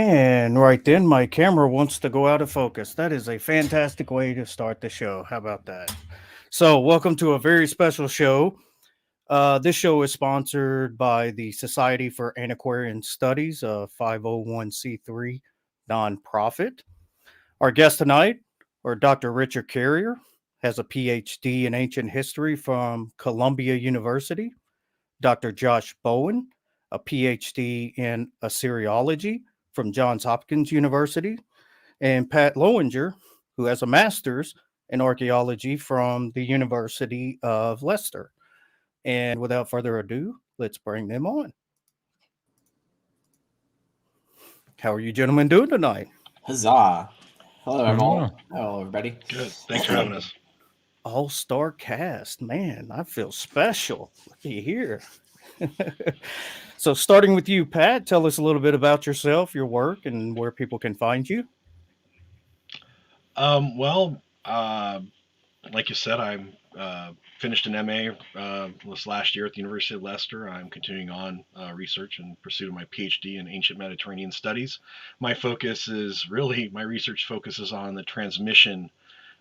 And right then, my camera wants to go out of focus. That is a fantastic way to start the show. How about that? So, welcome to a very special show. This show is sponsored by the Society for Antiquarian Studies, a 501c3 nonprofit. Our guest tonight, or Dr. Richard Carrier, has a PhD in ancient history from Columbia University. Dr. Josh Bowen, a PhD in Assyriology from Johns Hopkins University, and Pat Lowinger, who has a master's in archaeology from the University of Leicester. And without further ado, let's bring them on. How are you gentlemen doing tonight? Huzzah. Hello, everyone. Well. Hello, everybody. Good. Thanks for having us. All-star cast. Man, I feel special. Looky here. So starting with you, Pat, tell us a little bit about yourself, your work, and where people can find you. Well, like you said, I'm finished an MA this last year at the University of Leicester. I'm continuing on research in pursuit of my PhD in ancient Mediterranean studies. My research focuses on the transmission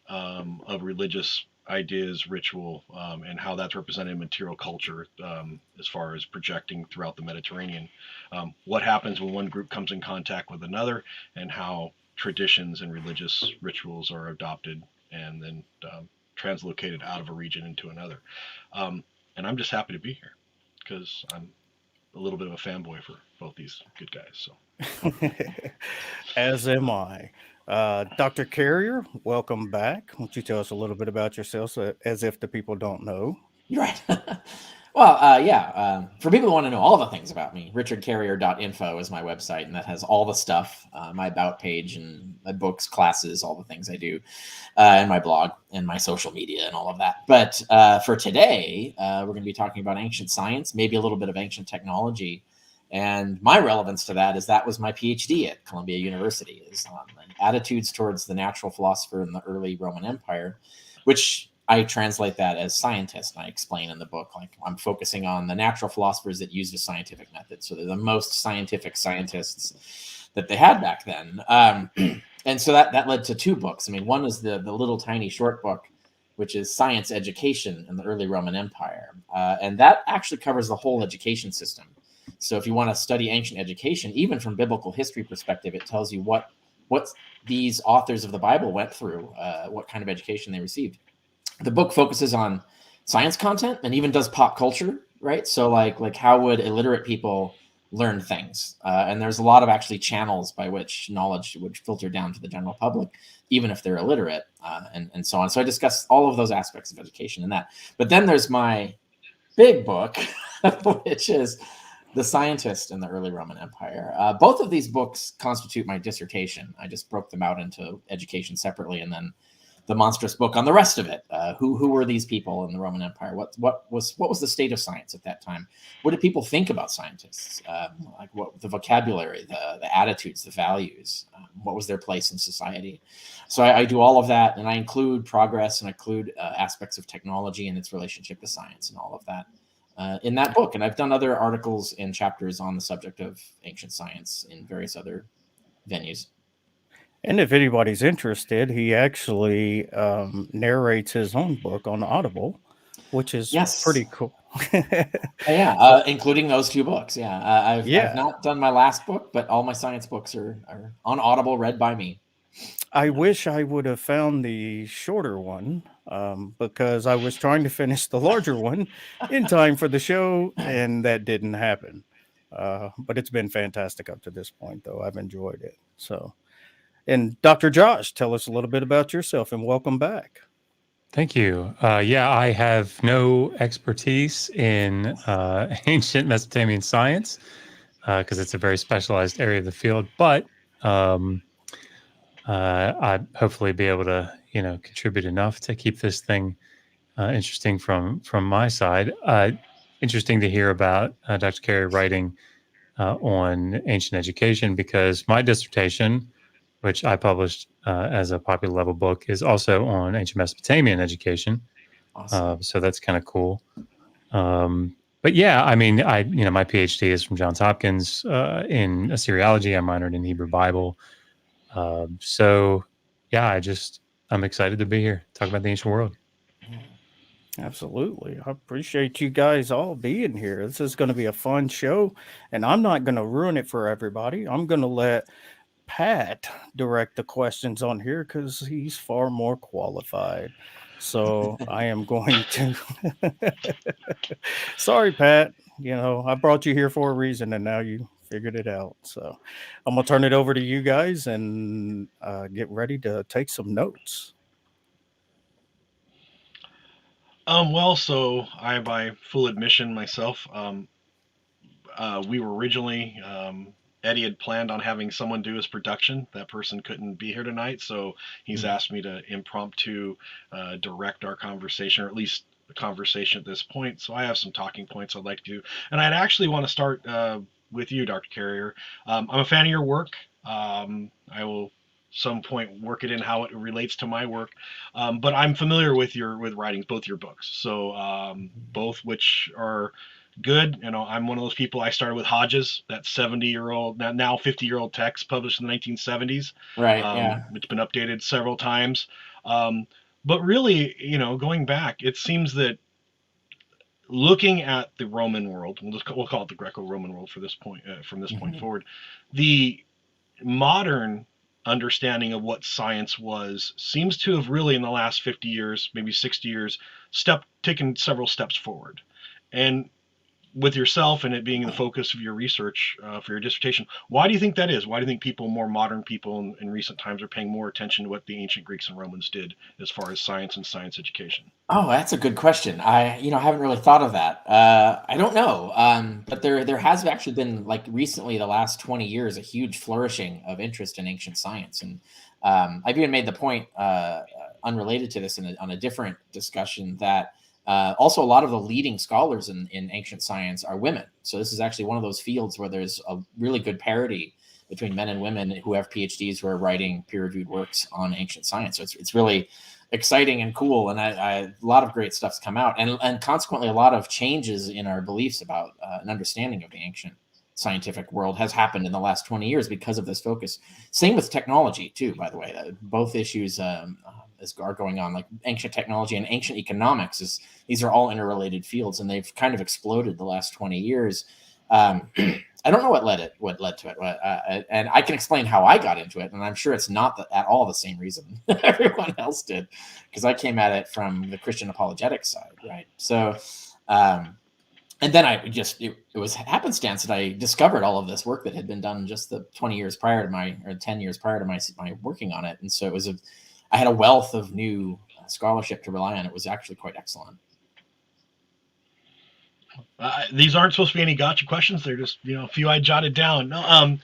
of religious ideas, ritual, and how that's represented in material culture as far as projecting throughout the Mediterranean. What happens when one group comes in contact with another, and how traditions and religious rituals are adopted and then translocated out of a region into another. And I'm just happy to be here because I'm a little bit of a fanboy for both these good guys. So, As am I. Dr. Carrier, welcome back. Why don't you tell us a little bit about yourself as if the people don't know? You're right. Well, for people who want to know all the things about me, richardcarrier.info is my website, and that has all the stuff, my about page and my books, classes, all the things I do, and my blog and my social media and all of that. But for today, we're going to be talking about ancient science, maybe a little bit of ancient technology. And my relevance to that is that was my PhD at Columbia University, is on attitudes towards the natural philosopher in the early Roman Empire, which I translate that as scientist. And I explain in the book, like I'm focusing on the natural philosophers that used a scientific method. So they're the most scientific scientists that they had back then. And so that led to two books. I mean, one is the little tiny short book, which is Science Education in the early Roman Empire. And that actually covers the whole education system. So if you want to study ancient education, even from biblical history perspective, it tells you what these authors of the Bible went through, what kind of education they received. The book focuses on science content and even does pop culture, right? So like how would illiterate people learn things? And there's a lot of actually channels by which knowledge would filter down to the general public, even if they're illiterate, and so on. So I discuss all of those aspects of education in that. But then there's my big book, which is The Scientist in the Early Roman Empire. Both of these books constitute my dissertation. I just broke them out into education separately, and then the monstrous book on the rest of it. Who were these people in the Roman Empire? What was the state of science at that time? What did people think about scientists? Like what the vocabulary, the attitudes, the values. What was their place in society? So I do all of that, and I include progress and include aspects of technology and its relationship to science and all of that in that book. And I've done other articles and chapters on the subject of ancient science in various other venues. And if anybody's interested, he actually narrates his own book on Audible, which is pretty cool. Including those two books. I've not done my last book, but all my science books are on Audible, read by me. I wish I would have found the shorter one because I was trying to finish the larger one in time for the show, and that didn't happen. But it's been fantastic up to this point, though. I've enjoyed it. So, and Dr. Josh, tell us a little bit about yourself, and welcome back. Thank you. I have no expertise in ancient Mesopotamian science because it's a very specialized area of the field, but I'd hopefully be able to, contribute enough to keep this thing interesting from my side. Interesting to hear about Dr. Carey writing on ancient education, because my dissertation, which I published as a popular level book, is also on ancient Mesopotamian education. Awesome. So that's kind of cool. but yeah, I mean, my PhD is from Johns Hopkins in Assyriology. I minored in Hebrew Bible. So yeah, I'm excited to be here, talk about the ancient world. Absolutely. I appreciate you guys all being here. This is going to be a fun show, and I'm not going to ruin it for everybody. I'm going to let Pat direct the questions on here because he's far more qualified. So I am going to. Sorry, Pat. I brought you here for a reason, and now you figured it out. So I'm going to turn it over to you guys and get ready to take some notes. Well, so I, by full admission myself, we were originally, Eddie had planned on having someone do his production. That person couldn't be here tonight, so he's asked me to impromptu direct our conversation, or at least the conversation at this point. So I have some talking points I'd like to do. And I'd actually want to start with you, Dr. Carrier. I'm a fan of your work. I will some point work it in how it relates to my work, but I'm familiar with writings, both your books, so both which are good. I'm one of those people. I started with Hodges, that 70-year-old, now 50-year-old text published in the 1970s, Right. Yeah. which has been updated several times. But really, going back, it seems that looking at the Roman world, we'll call it the Greco-Roman world for this point, from this point forward, the modern understanding of what science was seems to have really, in the last 50 years, maybe 60 years, taken several steps forward. And with yourself and it being the focus of your research for your dissertation, why do you think that is? Why do you think more modern people in recent times are paying more attention to what the ancient Greeks and Romans did as far as science and science education? Oh, that's a good question. I haven't really thought of that. I don't know. But there has actually been, like, recently, the last 20 years, a huge flourishing of interest in ancient science. And I've even made the point, unrelated to this, on a different discussion, that also a lot of the leading scholars in ancient science are women. So this is actually one of those fields where there's a really good parity between men and women who have PhDs who are writing peer-reviewed works on ancient science. So it's really exciting and cool, and a lot of great stuff's come out, and consequently a lot of changes in our beliefs about an understanding of the ancient scientific world has happened in the last 20 years because of this focus. Same with technology too, by the way. Both issues are going on, like ancient technology and ancient economics. These are all interrelated fields, and they've kind of exploded the last 20 years. I don't know what led to it, and I can explain how I got into it, and I'm sure it's not at all the same reason everyone else did, because I came at it from the Christian apologetics side, right? So, and then it was happenstance that I discovered all of this work that had been done just the 20 years prior to 10 years prior to my working on it, and so I had a wealth of new scholarship to rely on. It was actually quite excellent. These aren't supposed to be any gotcha questions. They're just, a few I jotted down. No,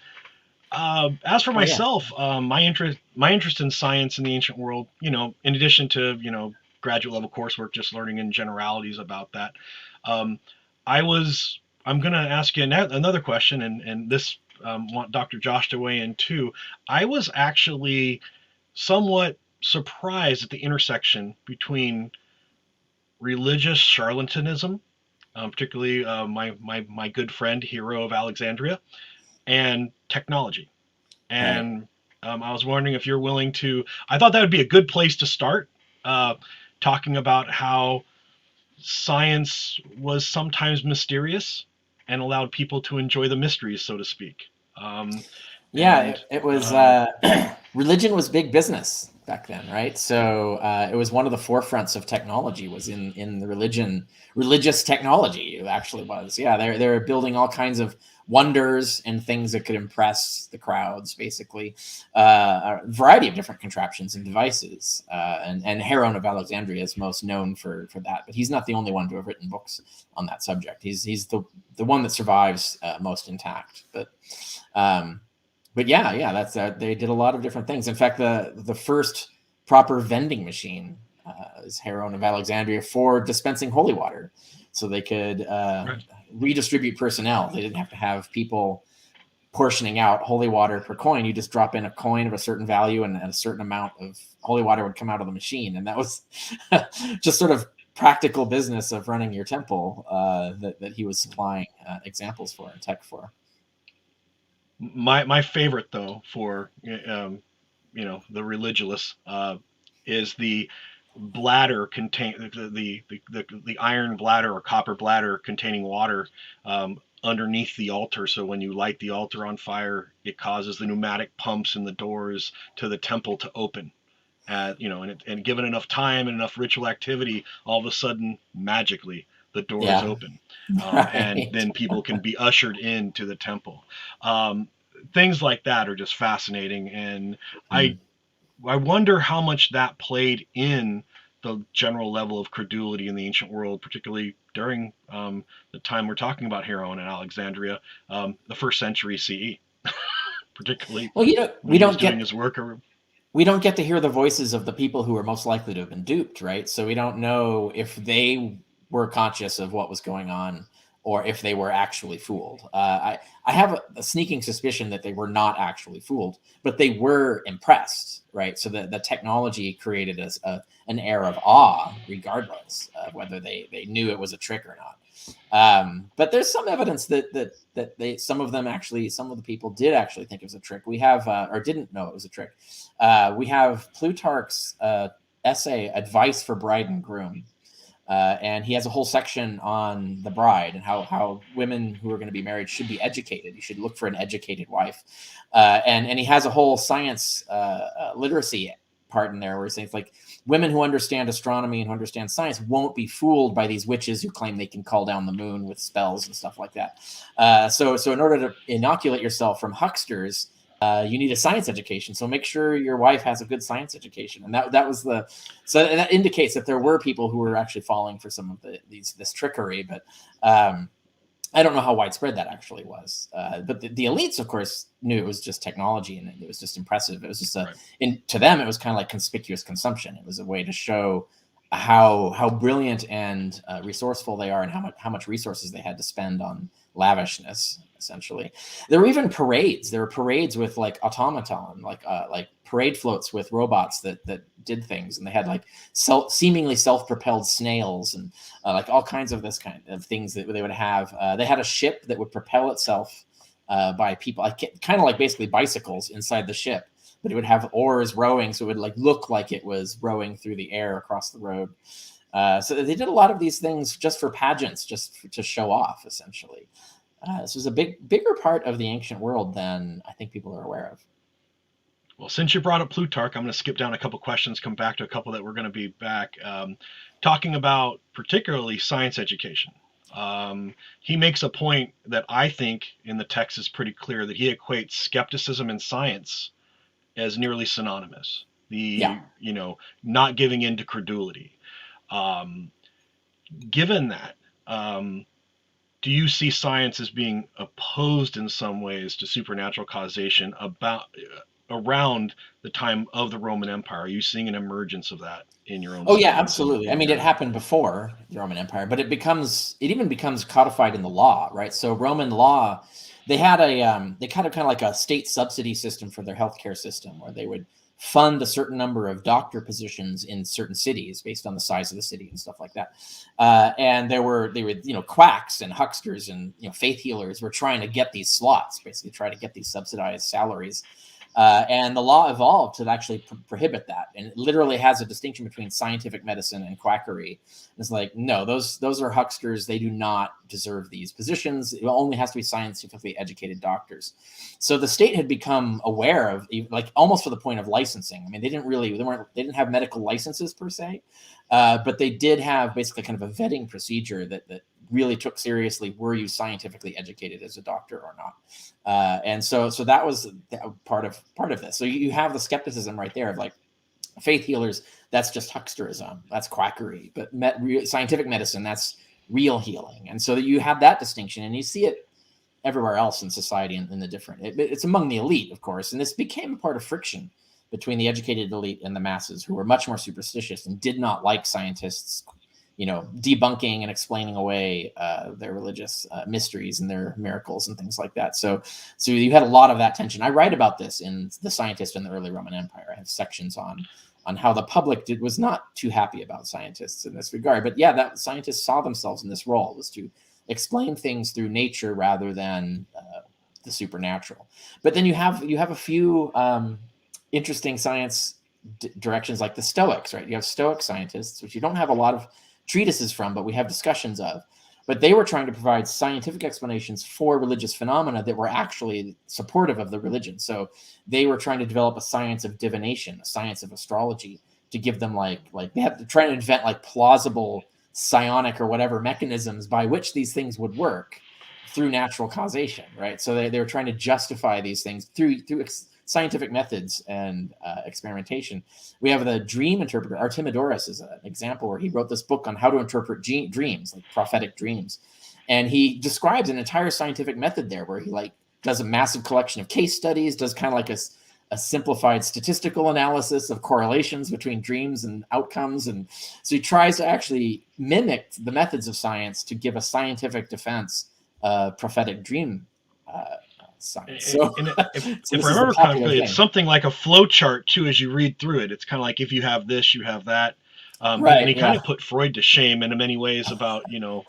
as for myself, my interest in science in the ancient world, in addition to, graduate level coursework, just learning in generalities about that. I'm going to ask you another question, and this want Dr. Josh to weigh in too. I was actually somewhat surprised at the intersection between religious charlatanism, particularly my good friend, Hero of Alexandria, and technology. And I was wondering if you're willing to, I thought that would be a good place to start, talking about how science was sometimes mysterious and allowed people to enjoy the mysteries, so to speak. It was, religion was big business back then, right? So it was one of the forefronts of technology, was in the religious technology. It actually was. Yeah, they're building all kinds of wonders and things that could impress the crowds, basically. A variety of different contraptions and devices. And Heron of Alexandria is most known for that, but he's not the only one to have written books on that subject. He's the one that survives most intact. But yeah, that's they did a lot of different things. In fact, the first proper vending machine is Heron of Alexandria for dispensing holy water, so they could redistribute personnel. They didn't have to have people portioning out holy water per coin. You just drop in a coin of a certain value, and a certain amount of holy water would come out of the machine. And that was just sort of practical business of running your temple that he was supplying examples for and tech for. My favorite though for the religious is the bladder the iron bladder or copper bladder containing water underneath the altar. So when you light the altar on fire, it causes the pneumatic pumps in the doors to the temple to open. And given enough time and enough ritual activity, all of a sudden, magically, the doors open, Right. and then people can be ushered into the temple. Things like that are just fascinating, and I wonder how much that played in the general level of credulity in the ancient world, particularly during the time we're talking about here on in Alexandria, the first century CE, particularly. Well, we don't doing his work. We don't get to hear the voices of the people who are most likely to have been duped, right? So we don't know if they were conscious of what was going on or if they were actually fooled. I have a sneaking suspicion that they were not actually fooled, but they were impressed, right? So the technology created an air of awe, regardless of whether they knew it was a trick or not. But there's some evidence that some of the people did actually think it was a trick. We have, or didn't know it was a trick. We have Plutarch's essay, Advice for Bride and Groom. And he has a whole section on the bride and how women who are going to be married should be educated. You should look for an educated wife. And he has a whole science literacy part in there where he says, like, women who understand astronomy and who understand science won't be fooled by these witches who claim they can call down the moon with spells and stuff like that. So in order to inoculate yourself from hucksters, you need a science education. So make sure your wife has a good science education. And that indicates that there were people who were actually falling for some of this trickery. But I don't know how widespread that actually was. But the elites, of course, knew it was just technology and it was just impressive. It was just to them, it was kind of like conspicuous consumption. It was a way to show how brilliant and resourceful they are and how much resources they had to spend on lavishness. Essentially, there were even parades. There were parades with like automaton, like parade floats with robots that did things, and they had like seemingly self-propelled snails and like all kinds of this kind of things that they would have. They had a ship that would propel itself by people, kind of like basically bicycles inside the ship, but it would have oars rowing, so it would like look like it was rowing through the air across the road. So they did a lot of these things just for pageants, to show off, essentially. This was a bigger part of the ancient world than I think people are aware of. Well, since you brought up Plutarch, I'm going to skip down a couple questions, come back to a couple that we're going to be back talking about, particularly science education. He makes a point that I think in the text is pretty clear, that he equates skepticism and science as nearly synonymous. Not giving in to credulity. Given that, do you see science as being opposed in some ways to supernatural causation around the time of the Roman Empire? Are you seeing an emergence of that in your own? Oh yeah, absolutely. I mean, it happened before the Roman Empire, but it even becomes codified in the law, right? So Roman law, they had kind of like a state subsidy system for their healthcare system, where they would fund a certain number of doctor positions in certain cities based on the size of the city and stuff like that. And they were quacks and hucksters and faith healers were trying to get these slots, basically try to get these subsidized salaries. And the law evolved to actually prohibit that. And it literally has a distinction between scientific medicine and quackery. And it's like, no, those are hucksters. They do not deserve these positions. It only has to be scientifically educated doctors. So the state had become aware of, like, almost to the point of licensing. I mean, they didn't have medical licenses per se, but they did have basically kind of a vetting procedure that really took seriously, were you scientifically educated as a doctor or not? And so that was part of this. So you have the skepticism right there of like faith healers, that's just hucksterism, that's quackery, but scientific medicine, that's real healing. And so that you have that distinction, and you see it everywhere else in society in the different, it's among the elite, of course. And this became a part of friction between the educated elite and the masses, who were much more superstitious and did not like scientists debunking and explaining away their religious mysteries and their miracles and things like that. So you had a lot of that tension. I write about this in The Scientist in the Early Roman Empire. I have sections on on how the public was not too happy about scientists in this regard. But yeah, that scientists saw themselves in this role, was to explain things through nature rather than the supernatural. But then you have a few interesting science directions, like the Stoics, right? You have Stoic scientists, which you don't have a lot of treatises from, but we have discussions of. But they were trying to provide scientific explanations for religious phenomena that were actually supportive of the religion. So they were trying to develop a science of divination, a science of astrology, to give them like they had to try to invent like plausible psionic or whatever mechanisms by which these things would work through natural causation, right? So they were trying to justify these things through scientific methods and experimentation. We have the dream interpreter. Artemidorus is an example where he wrote this book on how to interpret dreams, like prophetic dreams. And he describes an entire scientific method there where he like does a massive collection of case studies, does kind of like a simplified statistical analysis of correlations between dreams and outcomes. And so he tries to actually mimic the methods of science to give a scientific defense of prophetic dream science. So, if I remember correctly, it's something like a flow chart too. As you read through it, it's kind of like if you have this, you have that. Right, and he kind of put Freud to shame in many ways about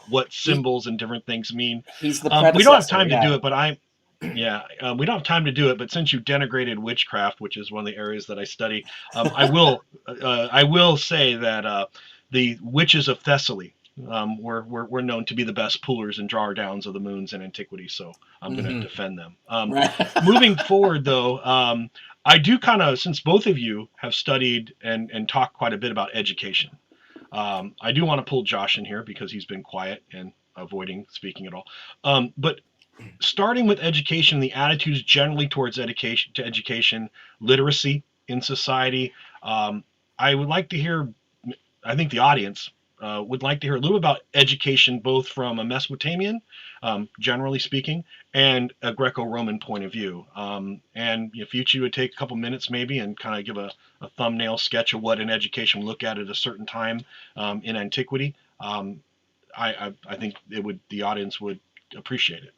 what symbols and different things mean. He's the predecessor. We don't have time to do it, but we don't have time to do it. But since you denigrated witchcraft, which is one of the areas that I study, I will say that the witches of Thessaly were known to be the best pullers and drawer downs of the moons in antiquity, so I'm going to defend them. Moving forward, though, I do kind of, since both of you have studied and talked quite a bit about education, I do want to pull Josh in here because he's been quiet and avoiding speaking at all. But starting with education, the attitudes generally towards education, literacy in society, I would like to hear, I think the audience would like to hear a little about education, both from a Mesopotamian, generally speaking, and a Greco-Roman point of view. And if you two would take a couple minutes maybe and kind of give a thumbnail sketch of what an education would look at a certain time in antiquity, I think the audience would appreciate it.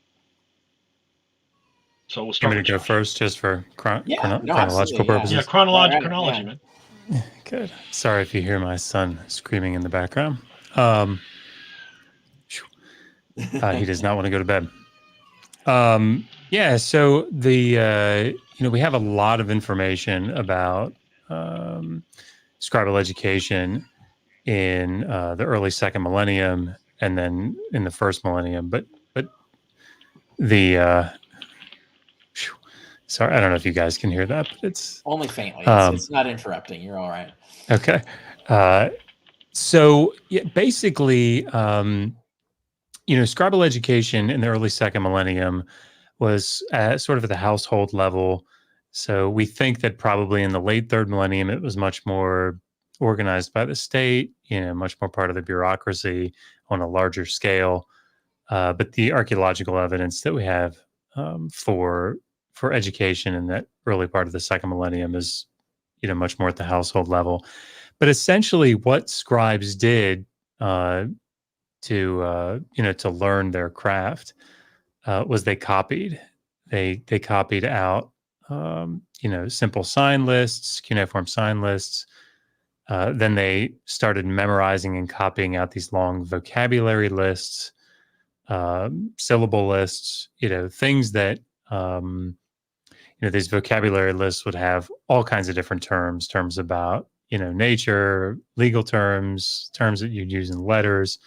So we'll start. I'm going to go first, just for chronological purposes. Yeah, chronology, man. Good. Sorry if you hear my son screaming in the background. He does not want to go to bed. So we have a lot of information about scribal education in the early second millennium and then in the first millennium. But sorry, I don't know if you guys can hear that, but it's only faintly. It's not interrupting. You're all right. Okay. So basically, scribal education in the early second millennium was sort of at the household level. So we think that probably in the late third millennium, it was much more organized by the state, much more part of the bureaucracy on a larger scale. But the archaeological evidence that we have for education in that early part of the second millennium is, much more at the household level. But essentially, what scribes did to learn their craft was they copied. They copied out simple sign lists, cuneiform sign lists. Then they started memorizing and copying out these long vocabulary lists, syllable lists. Things that these vocabulary lists would have all kinds of different terms about nature, legal terms that you'd use in letters,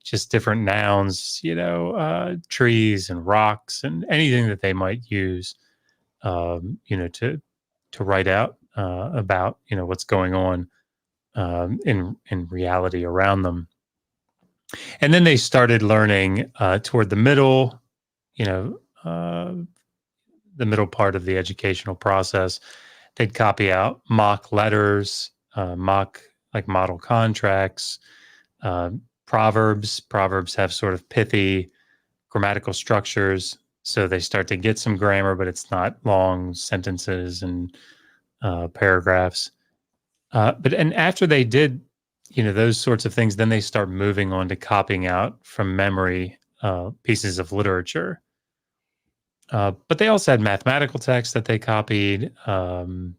just different nouns, trees and rocks and anything that they might use, to write out about, what's going on in reality around them. And then they started learning toward the middle, the middle part of the educational process. They'd copy out mock letters, mock model contracts, proverbs. Proverbs have sort of pithy grammatical structures. So they start to get some grammar, but it's not long sentences and paragraphs. And after they did, those sorts of things, then they start moving on to copying out from memory pieces of literature. But they also had mathematical texts that they copied. So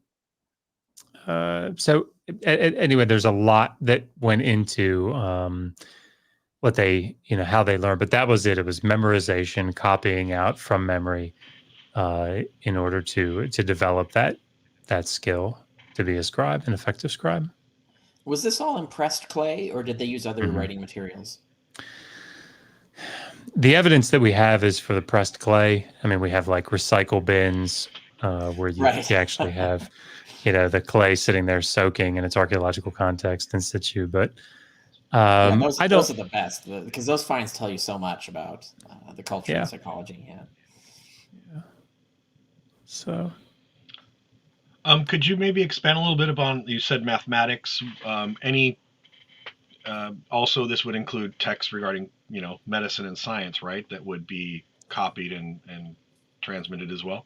anyway, there's a lot that went into what they, how they learn. But that was it. It was memorization, copying out from memory in order to develop that skill to be a scribe, an effective scribe. Was this all impressed clay, or did they use other writing materials? The evidence that we have is for the pressed clay. I mean, we have like recycle bins where you actually have, the clay sitting there soaking in its archaeological context in situ. But those are the best, because those finds tell you so much about the culture and psychology. Yeah. So. Could you maybe expand a little bit upon, you said mathematics, also this would include texts regarding, medicine and science, right? That would be copied and transmitted as well?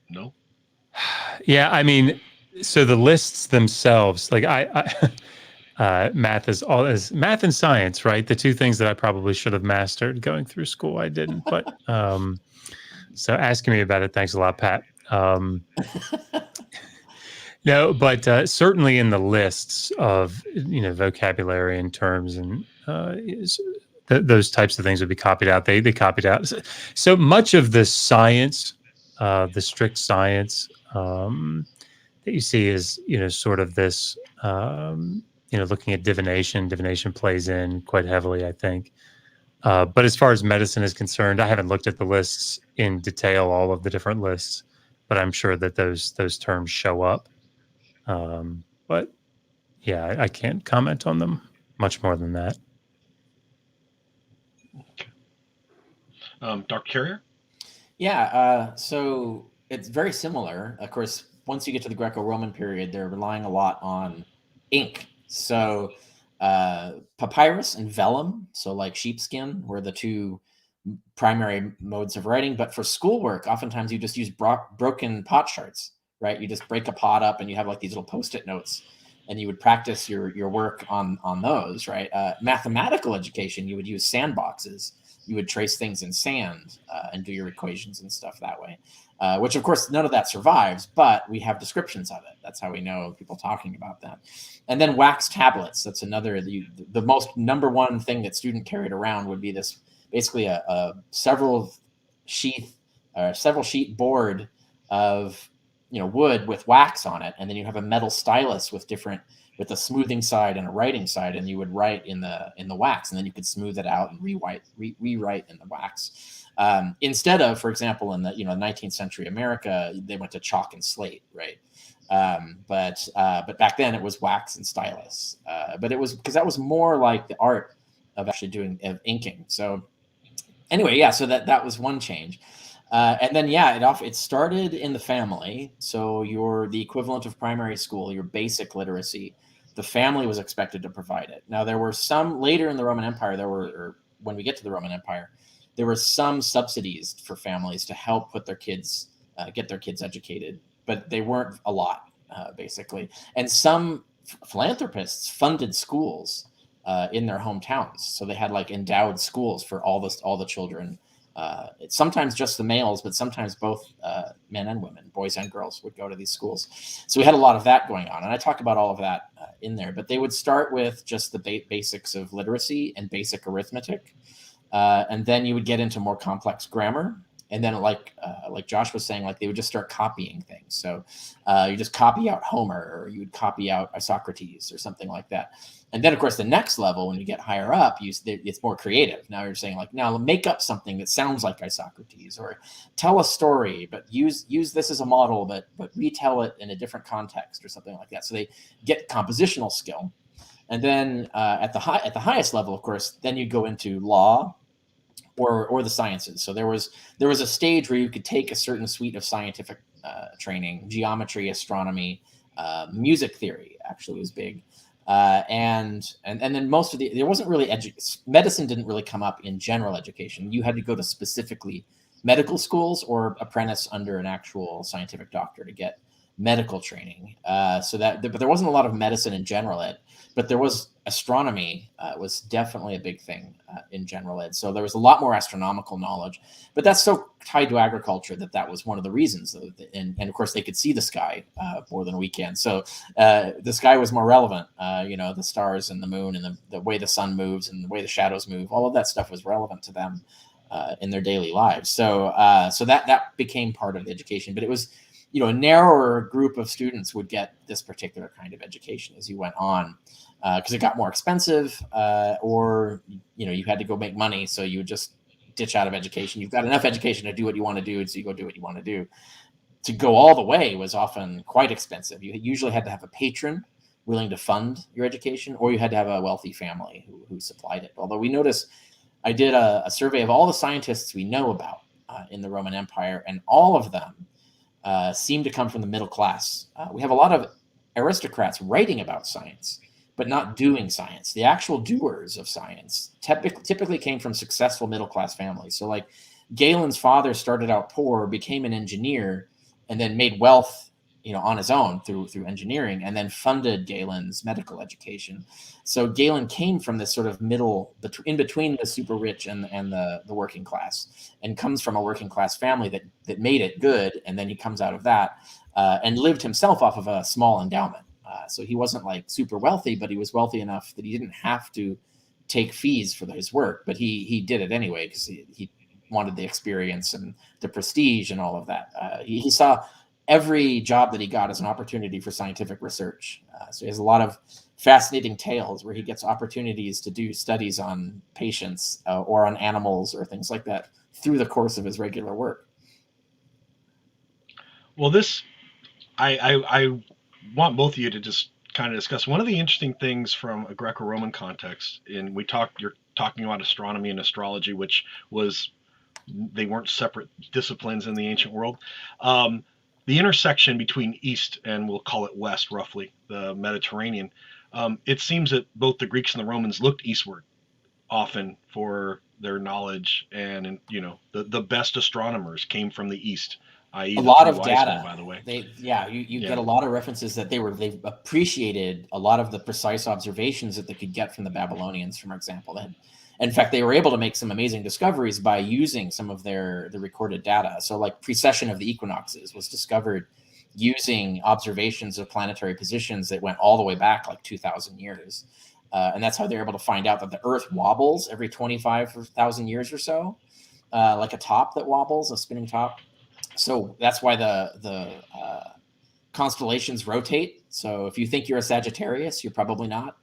No? Yeah, I mean, so the lists themselves, like math and science, right? The two things that I probably should have mastered going through school. I didn't, but so asking me about it, thanks a lot, Pat. No, but certainly in the lists of vocabulary and terms and those types of things would be copied out. They copied out so much of the science, the strict science that you see is sort of this looking at divination. Divination plays in quite heavily, I think. But as far as medicine is concerned, I haven't looked at the lists in detail, all of the different lists, but I'm sure that those terms show up. But yeah, I can't comment on them much more than that. Okay. Dr. Carrier? Yeah, so it's very similar. Of course, once you get to the Greco-Roman period, they're relying a lot on ink. So papyrus and vellum, so like sheepskin, were the two primary modes of writing. But for schoolwork, oftentimes you just use broken pot shards, right? You just break a pot up and you have like these little Post-it notes, and you would practice your work on those, right? Mathematical education, you would use sandboxes. You would trace things in sand and do your equations and stuff that way, which of course none of that survives, but we have descriptions of it. That's how we know people talking about that. And then wax tablets. That's another, the most number one thing that student carried around would be this, basically a several sheet board of wood with wax on it, and then you have a metal stylus with a smoothing side and a writing side, and you would write in the wax, and then you could smooth it out and rewrite in the wax. Instead of, for example, in the 19th century America, they went to chalk and slate, right? But back then it was wax and stylus. But it was because that was more like the art of actually of inking. So anyway, yeah, so that was one change. And then, it started in the family. So you're the equivalent of primary school, your basic literacy. The family was expected to provide it. Now, there were some later in the Roman Empire, when we get to the Roman Empire, there were some subsidies for families to help put their kids, get their kids educated, but they weren't a lot, basically. And some philanthropists funded schools in their hometowns. So they had like endowed schools for all the children. Sometimes just the males, but sometimes both men and women, boys and girls, would go to these schools. So we had a lot of that going on. And I talk about all of that in there. But they would start with just the basics of literacy and basic arithmetic. And then you would get into more complex grammar. And then like Josh was saying, like they would just start copying things. So you just copy out Homer, or you would copy out Isocrates or something like that. And then, of course, the next level, when you get higher up, it's more creative. Now you're saying, like, now make up something that sounds like Isocrates, or tell a story, but use this as a model, but retell it in a different context or something like that. So they get compositional skill. And then at the highest level, of course, then you go into law or the sciences. So there was a stage where you could take a certain suite of scientific training, geometry, astronomy, music theory actually was big. And then most of there wasn't really medicine didn't really come up in general education. You had to go to specifically medical schools or apprentice under an actual scientific doctor to get medical training. But there wasn't a lot of medicine in general ed, but there was astronomy was definitely a big thing in general ed. So there was a lot more astronomical knowledge, but that's so tied to agriculture that was one of the reasons. And of course they could see the sky more than we can. So the sky was more relevant. The stars and the moon and the way the sun moves and the way the shadows move, all of that stuff was relevant to them in their daily lives. So that became part of the education, but it was, a narrower group of students would get this particular kind of education as you went on, because it got more expensive, or you had to go make money, so you would just ditch out of education. You've got enough education to do what you want to do, and so you go do what you want to do. To go all the way was often quite expensive. You usually had to have a patron willing to fund your education, or you had to have a wealthy family who supplied it. Although we noticed, I did a survey of all the scientists we know about in the Roman Empire, and all of them seem to come from the middle class. We have a lot of aristocrats writing about science, but not doing science. The actual doers of science typically came from successful middle class families. So like Galen's father started out poor, became an engineer, and then made wealth, on his own through engineering, and then funded Galen's medical education. So Galen came from this sort of middle, in between the super rich and the working class, and comes from a working class family that made it good. And then he comes out of that and lived himself off of a small endowment. So he wasn't like super wealthy, but he was wealthy enough that he didn't have to take fees for his work, but he did it anyway because he wanted the experience and the prestige and all of that. He saw every job that he got as an opportunity for scientific research. So he has a lot of fascinating tales where he gets opportunities to do studies on patients or on animals or things like that through the course of his regular work. Well, I want both of you to just kind of discuss one of the interesting things from a Greco-Roman context. And you're talking about astronomy and astrology, which they weren't separate disciplines in the ancient world. The intersection between East and we'll call it West, roughly, the Mediterranean, it seems that both the Greeks and the Romans looked eastward often for their knowledge, and the best astronomers came from the East, i.e. a lot of wise men, data, by the way. You get a lot of references that they appreciated a lot of the precise observations that they could get from the Babylonians, for example. In fact, they were able to make some amazing discoveries by using some of the recorded data. So like precession of the equinoxes was discovered using observations of planetary positions that went all the way back like 2,000 years. And that's how they're able to find out that the Earth wobbles every 25,000 years or so, like a top that wobbles, a spinning top. So that's why the constellations rotate. So if you think you're a Sagittarius, you're probably not,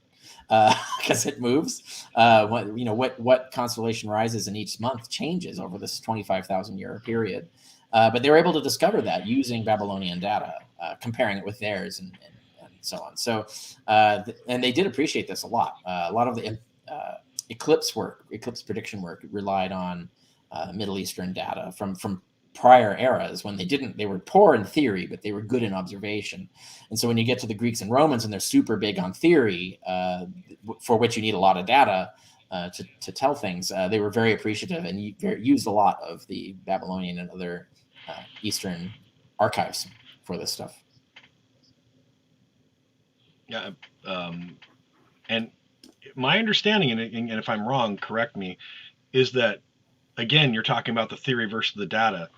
because it moves. What constellation rises in each month changes over this 25,000 year period. But they were able to discover that using Babylonian data, comparing it with theirs and so on. So, and they did appreciate this a lot. A lot of the eclipse prediction work relied on Middle Eastern data from prior eras when they were poor in theory, but they were good in observation. And so when you get to the Greeks and Romans and they're super big on theory, for which you need a lot of data to tell things, they were very appreciative and used a lot of the Babylonian and other Eastern archives for this stuff. Yeah. And my understanding, and if I'm wrong, correct me, is that, again, you're talking about the theory versus the data.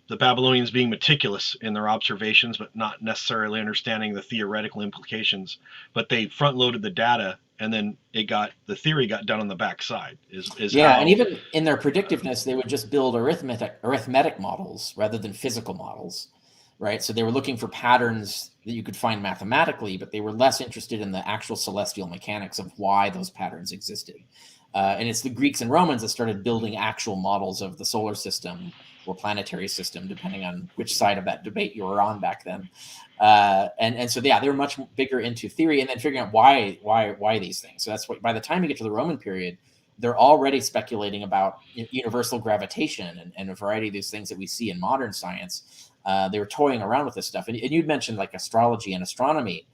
The Babylonians being meticulous in their observations, but not necessarily understanding the theoretical implications. But they front-loaded the data, and then the theory got done on the backside. And even in their predictiveness, they would just build arithmetic models rather than physical models, right? So they were looking for patterns that you could find mathematically, but they were less interested in the actual celestial mechanics of why those patterns existed. And it's the Greeks and Romans that started building actual models of the solar system or planetary system, depending on which side of that debate you were on back then. And so, they were much bigger into theory and then figuring out why these things. So that's what, by the time you get to the Roman period, they're already speculating about universal gravitation and a variety of these things that we see in modern science. They were toying around with this stuff. And you'd mentioned like astrology and astronomy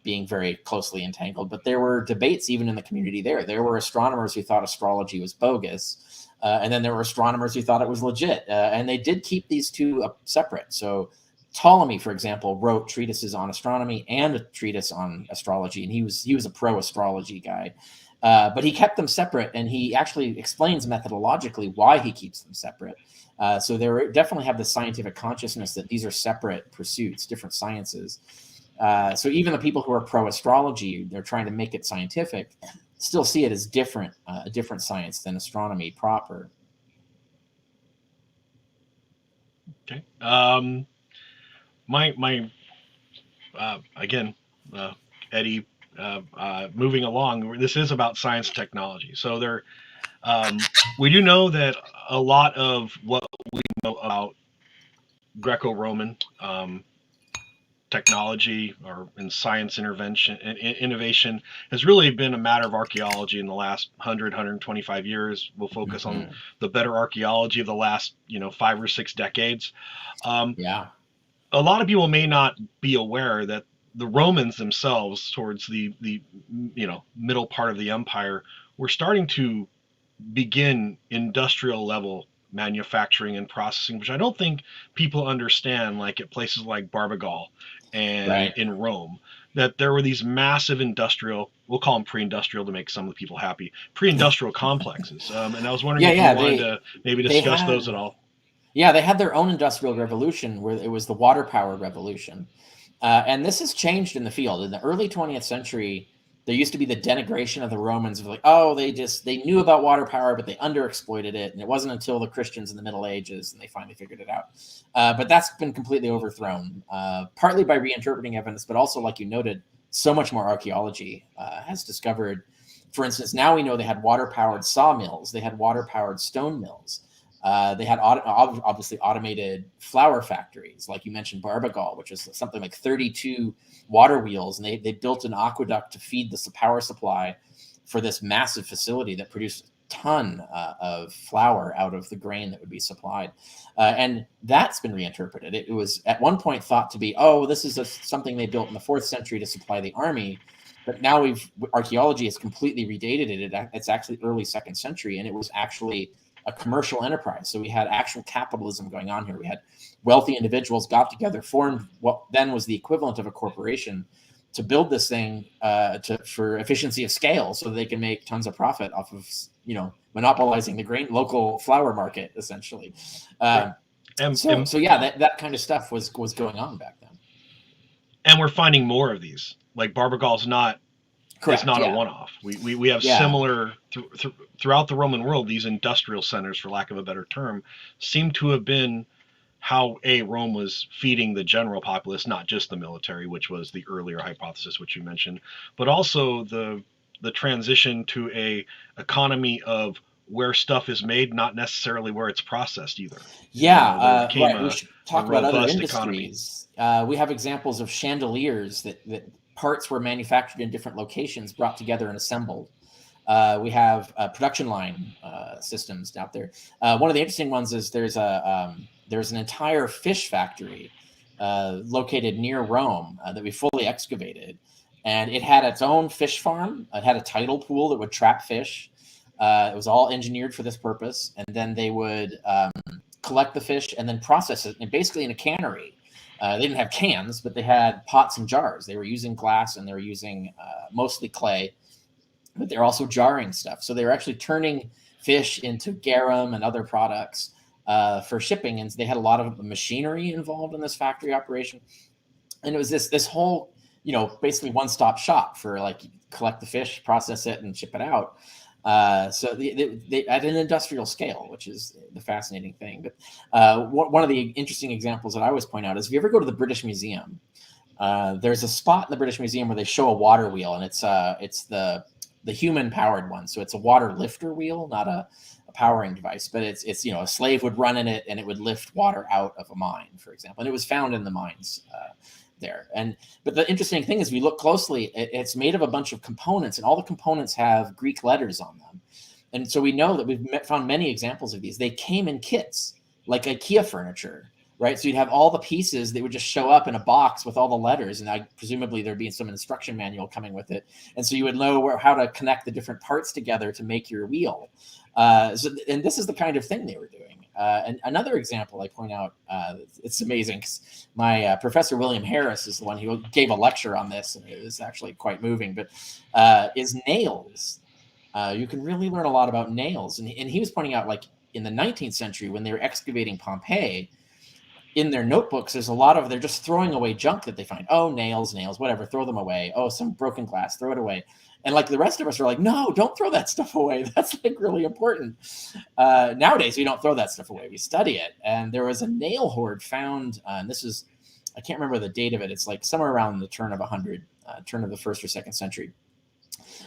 being very closely entangled, but there were debates even in the community there. There were astronomers who thought astrology was bogus. And then there were astronomers who thought it was legit. And they did keep these two separate. So Ptolemy, for example, wrote treatises on astronomy and a treatise on astrology, and he was a pro-astrology guy. But he kept them separate, and he actually explains methodologically why he keeps them separate. So they definitely have the scientific consciousness that these are separate pursuits, different sciences. So even the people who are pro-astrology, they're trying to make it scientific, still see it as different, a different science than astronomy proper. Okay. Again, Eddie, moving along, this is about science and technology. So we do know that a lot of what we know about Greco-Roman technology or in science intervention and innovation has really been a matter of archaeology in the last 125 years. We'll focus on the better archaeology of the last 5 or 6 decades. A lot of people may not be aware that the Romans themselves, towards the middle part of the empire, were starting to begin industrial level manufacturing and processing, which I don't think people understand, like at places like Barbagal and in Rome, that there were these massive industrial, we'll call them pre-industrial to make some of the people happy, pre-industrial complexes. And I was wondering if you wanted to maybe discuss those at all. Yeah, they had their own industrial revolution where it was the water power revolution. And this has changed in the field. In the early 20th century, there used to be the denigration of the Romans of like, oh, they knew about water power, but they underexploited it. And it wasn't until the Christians in the Middle Ages and they finally figured it out. But that's been completely overthrown, partly by reinterpreting evidence, but also, like you noted, so much more archaeology has discovered. For instance, now we know they had water-powered sawmills. They had water-powered stone mills. They had obviously automated flour factories, like you mentioned, Barbagal, which is something like 32 water wheels. And they built an aqueduct to feed the power supply for this massive facility that produced a ton of flour out of the grain that would be supplied. And that's been reinterpreted. It was at one point thought to be, oh, this is something they built in the 4th century to supply the army. But now archaeology has completely redated it. It's actually early 2nd century, and it was actually a commercial enterprise. So we had actual capitalism going on here. We had wealthy individuals got together, formed what then was the equivalent of a corporation to build this thing for efficiency of scale, so they can make tons of profit off of monopolizing the local flour market, essentially. That kind of stuff was going on back then. And we're finding more of these. Like Barbagal's not. Correct, it's not a one-off. We have similar throughout the Roman world. These industrial centers, for lack of a better term, seem to have been how Rome was feeding the general populace, not just the military, which was the earlier hypothesis, which you mentioned, but also the transition to a economy of where stuff is made, not necessarily where it's processed either. Yeah, we should talk about other industries. We have examples of chandeliers that parts were manufactured in different locations, brought together and assembled. We have production line systems out there. One of the interesting ones is there's an entire fish factory located near Rome that we fully excavated, and it had its own fish farm. It had a tidal pool that would trap fish. It was all engineered for this purpose, and then they would collect the fish and then process it, and basically in a cannery. They didn't have cans, but they had pots and jars. They were using glass, and they were using mostly clay, but they're also jarring stuff. So they were actually turning fish into garum and other products for shipping. And they had a lot of machinery involved in this factory operation. And it was this whole, basically one-stop shop for like collect the fish, process it, and ship it out. So they at an industrial scale, which is the fascinating thing. But one of the interesting examples that I always point out is if you ever go to the British Museum, there's a spot in the British Museum where they show a water wheel, and it's the human powered one. So it's a water lifter wheel, not a powering device, but it's a slave would run in it and it would lift water out of a mine, for example. And it was found in the mines there. But the interesting thing is, we look closely, it's made of a bunch of components, and all the components have Greek letters on them. And so we know that we've found many examples of these. They came in kits, like IKEA furniture, right? So you'd have all the pieces that would just show up in a box with all the letters, and presumably there'd be some instruction manual coming with it. And so you would know how to connect the different parts together to make your wheel. And this is the kind of thing they were doing. And another example I point out, it's amazing, 'cause my professor William Harris is the one who gave a lecture on this, and it was actually quite moving, but is nails. You can really learn a lot about nails. And he was pointing out, like, in the 19th century, when they were excavating Pompeii, in their notebooks, there's a lot of, they're just throwing away junk that they find. Oh, nails, whatever, throw them away. Oh, some broken glass, throw it away. And like the rest of us are like, no, don't throw that stuff away. That's like really important. Nowadays, we don't throw that stuff away. We study it. And there was a nail hoard found, and this is, I can't remember the date of it. It's like somewhere around the turn of the first or second century.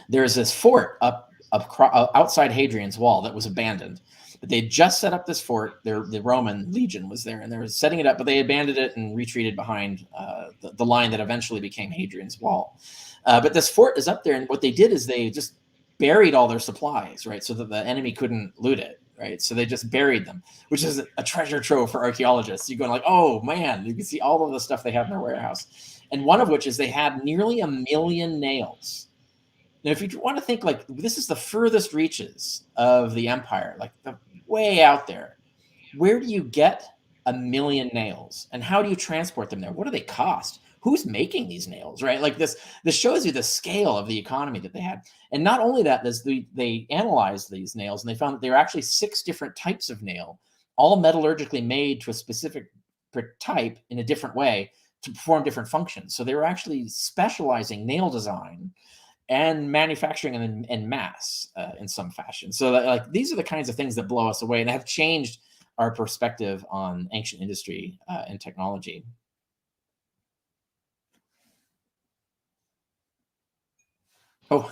There's this fort up outside Hadrian's Wall that was abandoned. But they just set up this fort. The Roman legion was there, and they were setting it up, but they abandoned it and retreated behind the line that eventually became Hadrian's Wall. But this fort is up there, and what they did is they just buried all their supplies, right, so that the enemy couldn't loot it, right? So they just buried them, which is a treasure trove for archaeologists. You're going like, oh man, you can see all of the stuff they have in their warehouse, and one of which is they had nearly 1 million nails. Now, if you want to think, like, this is the furthest reaches of the empire, like way out there. Where do you get 1 million nails, and how do you transport them there? What do they cost? Who's making these nails, right? Like this shows you the scale of the economy that they had. And not only that, they analyzed these nails, and they found that there are actually 6 different types of nail, all metallurgically made to a specific type in a different way to perform different functions. So they were actually specializing nail design and manufacturing and mass in some fashion. So like these are the kinds of things that blow us away and have changed our perspective on ancient industry and technology. Oh,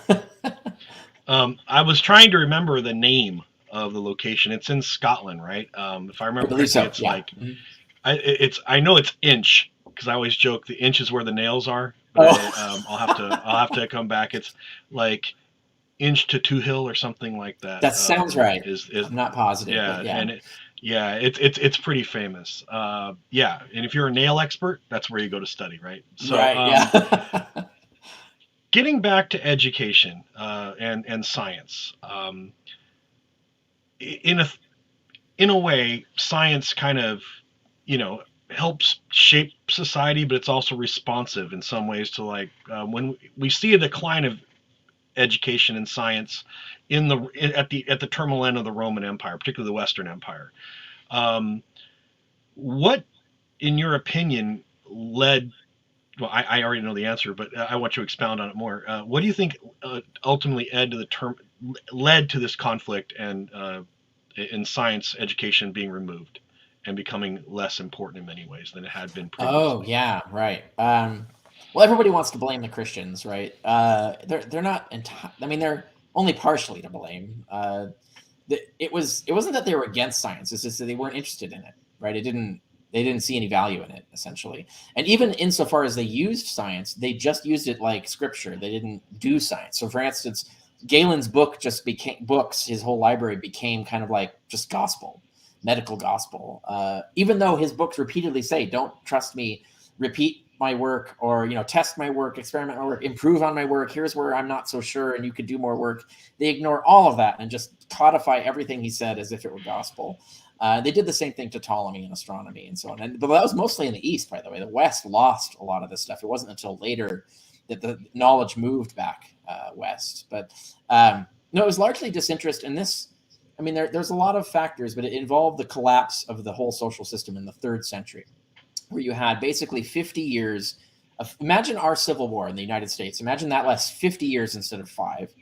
I was trying to remember the name of the location. It's in Scotland, right? If I remember correctly, so. It's like I know it's Inch, because I always joke the inch is where the nails are. But I'll have to come back. It's like Inch to Two Hill or something like that. That sounds right. I'm not positive. Yeah, yeah. and it's pretty famous. Yeah, and if you're a nail expert, that's where you go to study, right? So, right. Yeah. Getting back to education and science, in a way, science kind of, helps shape society, but it's also responsive in some ways to, like, when we see a decline of education and science at the terminal end of the Roman Empire, particularly the Western Empire. What, in your opinion, led? Well, I already know the answer, but I want you to expound on it more. What do you think ultimately led to this conflict and in science education being removed and becoming less important in many ways than it had been previously? Oh, yeah, right. Well, everybody wants to blame the Christians, right? They're not. I mean, they're only partially to blame. It wasn't that they were against science; it's just that they weren't interested in it, right? They didn't see any value in it, essentially. And even insofar as they used science, they just used it like scripture. They didn't do science. So, for instance, Galen's book just became books. His whole library became kind of like just gospel. Medical gospel, even though his books repeatedly say, don't trust me, repeat my work, or test my work, experiment my work, improve on my work, here's where I'm not so sure and you could do more work. They ignore all of that and just codify everything he said as if it were gospel. They did the same thing to Ptolemy and astronomy and so on. But that was mostly in the East, by the way. The West lost a lot of this stuff. It wasn't until later that the knowledge moved back west. But no, it was largely disinterest in this. I mean, there's a lot of factors, but it involved the collapse of the whole social system in the 3rd century, where you had basically 50 years of, imagine our Civil War in the United States. Imagine that lasts 50 years instead of 5.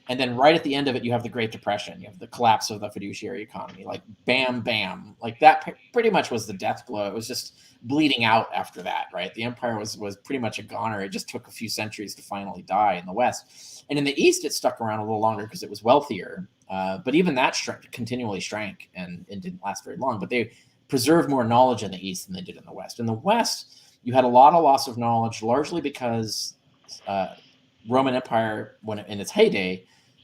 And then right at the end of it, you have the Great Depression. You have the collapse of the fiduciary economy, like bam, bam. Like that pretty much was the death blow. It was just bleeding out after that, right? The empire was pretty much a goner. It just took a few centuries to finally die in the West. And in the East, it stuck around a little longer because it was wealthier. But even that continually shrank and it didn't last very long. But they preserved more knowledge in the East than they did in the West. In the West, you had a lot of loss of knowledge, largely because Roman Empire, when in its heyday,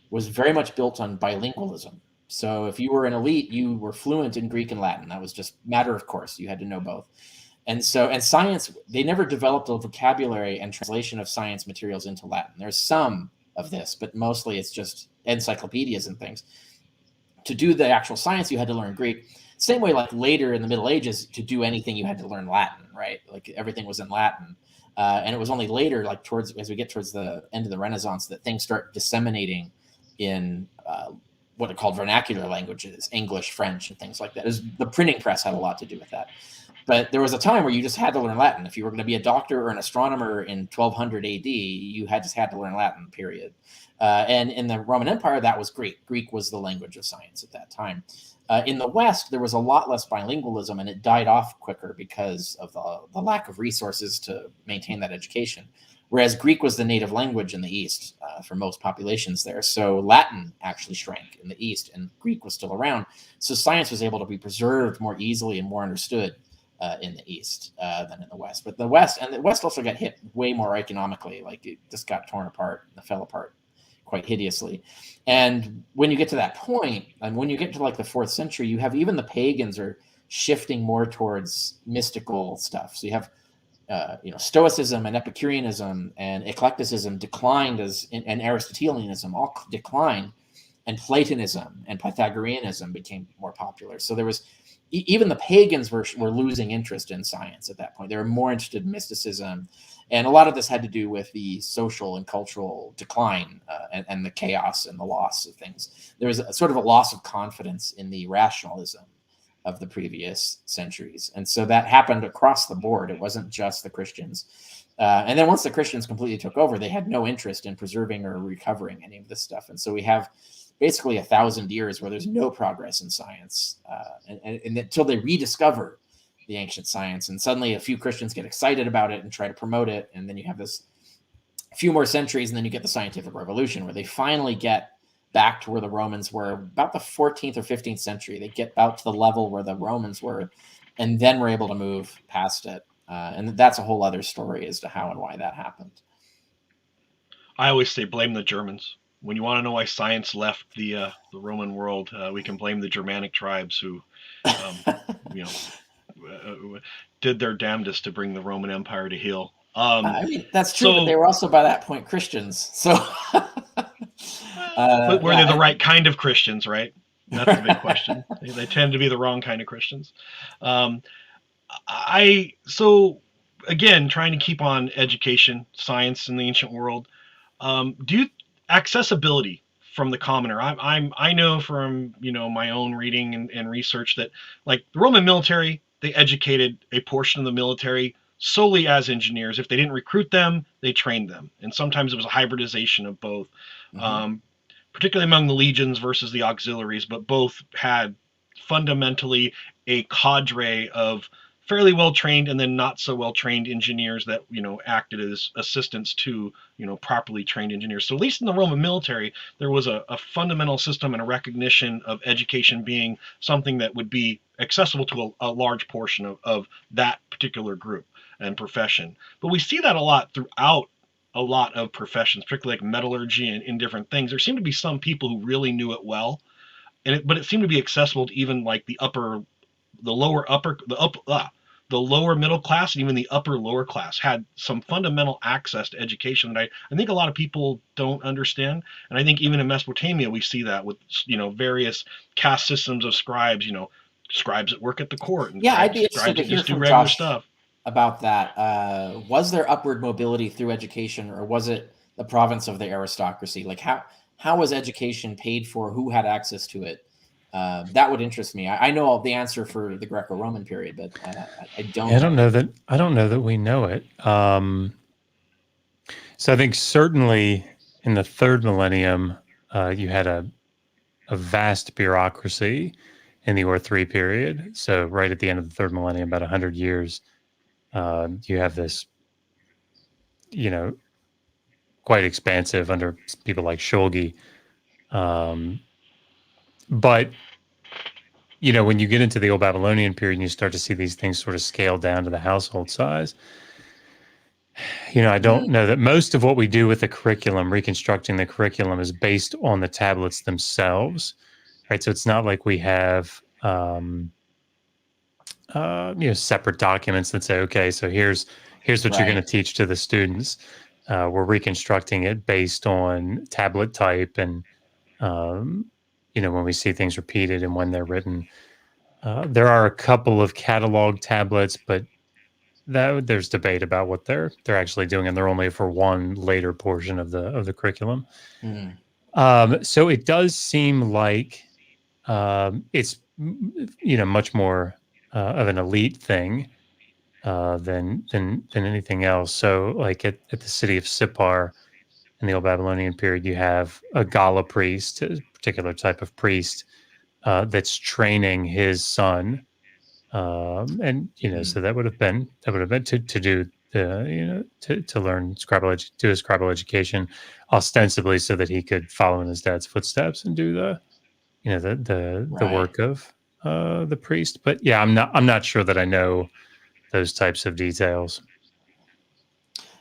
was very much built on bilingualism. So if you were an elite, you were fluent in Greek and Latin. That was just matter of course. You had to know both. And science, they never developed a vocabulary and translation of science materials into Latin. There's some of this, but mostly it's just encyclopedias and things. To do the actual science, you had to learn Greek. Same way, like later in the Middle Ages, to do anything you had to learn Latin, right? Like everything was in Latin. And it was only later, like as we get towards the end of the Renaissance, that things start disseminating in what are called vernacular languages, English, French, and things like that. The printing press had a lot to do with that. But there was a time where you just had to learn Latin. If you were going to be a doctor or an astronomer in 1200 AD, you just had to learn Latin, period. And in the Roman Empire, that was Greek. Greek was the language of science at that time. In the West, there was a lot less bilingualism, and it died off quicker because of the lack of resources to maintain that education. Whereas Greek was the native language in the East for most populations there. So Latin actually shrank in the East, and Greek was still around. So science was able to be preserved more easily and more understood in the East than in the West. But the West also got hit way more economically. Like it just got torn apart and fell apart quite hideously. And when you get to that point, and when you get to like the 4th century, you have even the pagans are shifting more towards mystical stuff. So you have Stoicism and Epicureanism and eclecticism declined, and Aristotelianism all declined, and Platonism and Pythagoreanism became more popular. So there was even the pagans were losing interest in science at that point. They were more interested in mysticism. And a lot of this had to do with the social and cultural decline and the chaos and the loss of things. There was a sort of a loss of confidence in the rationalism of the previous centuries. And so that happened across the board. It wasn't just the Christians. And then once the Christians completely took over, they had no interest in preserving or recovering any of this stuff. And so we have basically 1,000 years where there's no progress in science and until they rediscover the ancient science. And suddenly a few Christians get excited about it and try to promote it. And then you have this few more centuries, and then you get the scientific revolution where they finally get back to where the Romans were about the 14th or 15th century. They get out to the level where the Romans were, and then we're able to move past it. And that's a whole other story as to how and why that happened. I always say blame the Germans. When you want to know why science left the Roman world, we can blame the Germanic tribes who, did their damnedest to bring the Roman Empire to heel. I mean, that's true, but they were also by that point Christians. So, but were they the right kind of Christians? Right, that's the big question. They tend to be the wrong kind of Christians. Again, trying to keep on education, science in the ancient world. Accessibility from the commoner. I know from my own reading and research that like the Roman military, they educated a portion of the military solely as engineers. If they didn't recruit them, they trained them, and sometimes it was a hybridization of both. Mm-hmm. Particularly among the legions versus the auxiliaries, but both had fundamentally a cadre of fairly well trained and then not so well trained engineers that acted as assistants to properly trained engineers. So at least in the Roman military, there was a fundamental system and a recognition of education being something that would be accessible to a large portion of that particular group and profession. But we see that a lot throughout a lot of professions, particularly like metallurgy and in different things. There seem to be some people who really knew it well, but it seemed to be accessible to even like the lower middle class, and even the upper lower class had some fundamental access to education that I think a lot of people don't understand. And I think even in Mesopotamia, we see that with, various caste systems of scribes, scribes that work at the court. And I'd be interested to hear from Josh stuff about that. Was there upward mobility through education, or was it the province of the aristocracy? Like how was education paid for? Who had access to it? That would interest me. I know the answer for the Greco-Roman period, but I don't. I don't know that we know it. So I think certainly in the 3rd millennium, you had a vast bureaucracy in the Ore-3 period. So right at the end of the 3rd millennium, about 100 years, you have this, quite expansive under people like Shulgi. But, when you get into the Old Babylonian period and you start to see these things sort of scale down to the household size, I don't know that most of what we do with the curriculum, reconstructing the curriculum, is based on the tablets themselves, right? So it's not like we have, separate documents that say, okay, so here's what you're going to teach to the students. We're reconstructing it based on tablet type and, when we see things repeated and when they're written. There are a couple of catalog tablets, but there's debate about what they're actually doing, and they're only for one later portion of the curriculum. So it does seem like it's much more of an elite thing than anything else. So like at the city of Sippar in the Old Babylonian period, you have a Gala priest, a particular type of priest that's training his son, and so that would have been to do the to learn do his Scrabble education, ostensibly so that he could follow in his dad's footsteps and do the work of the priest. But yeah, I'm not sure that I know those types of details.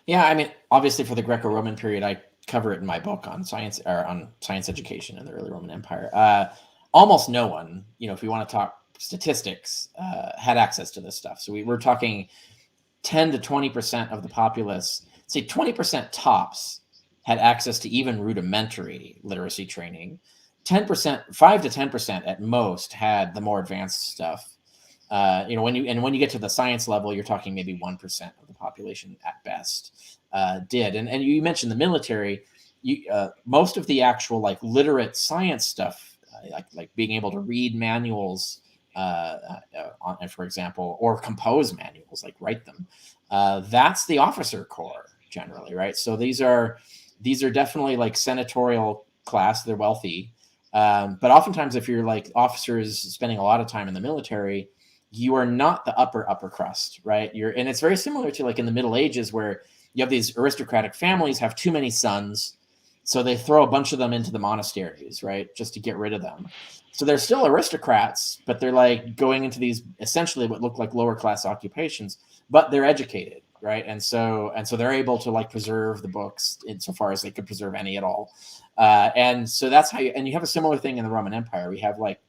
Yeah, I mean, obviously for the Greco-Roman period, I cover it in my book on science education in the early Roman Empire. Almost no one, if you want to talk statistics, had access to this stuff. So we're talking 10 to 20% of the populace, say 20% tops, had access to even rudimentary literacy training. 10%, 5 to 10% at most had the more advanced stuff. When you get to the science level, you're talking maybe 1% of the population at best did. And you mentioned the military. Most of the actual like literate science stuff, like being able to read manuals, for example, or compose manuals, like write them. That's the officer corps generally, right? So these are definitely like senatorial class. They're wealthy, but oftentimes if you're like officers spending a lot of time in the military, you are not the upper crust, right? And it's very similar to like in the Middle Ages where you have these aristocratic families have too many sons, so they throw a bunch of them into the monasteries, right, just to get rid of them. So they're still aristocrats, but they're like going into these essentially what look like lower class occupations, but they're educated, right? And so they're able to like preserve the books insofar as they could preserve any at all. And so that's how you have a similar thing in the Roman Empire. We have like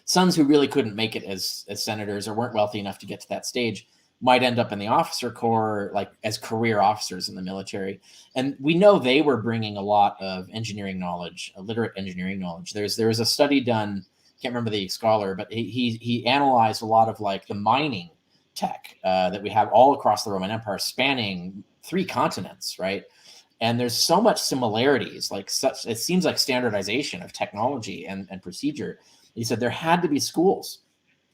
sons who really couldn't make it as senators or weren't wealthy enough to get to that stage might end up in the officer corps, like as career officers in the military. And we know they were bringing a lot of engineering knowledge, literate engineering knowledge. There was a study done, can't remember the scholar, but he analyzed a lot of like the mining tech that we have all across the Roman Empire, spanning 3 continents, right? And there's so much similarities, it seems like standardization of technology and procedure. He said there had to be schools.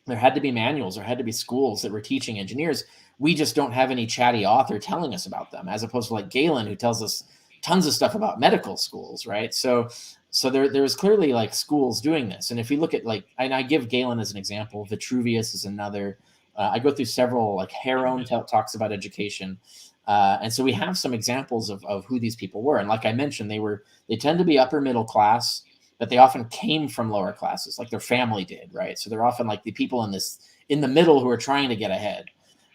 There had to be manuals. There had to be schools that were teaching engineers. We just don't have any chatty author telling us about them, as opposed to like Galen, who tells us tons of stuff about medical schools, right? So there was clearly like schools doing this. And if we look at and I give Galen as an example, Vitruvius is another. I go through several, like Heron talks about education. And so we have some examples of who these people were. And like I mentioned, they tend to be upper middle class, but they often came from lower classes, like their family did, right? So they're often like the people in the middle who are trying to get ahead.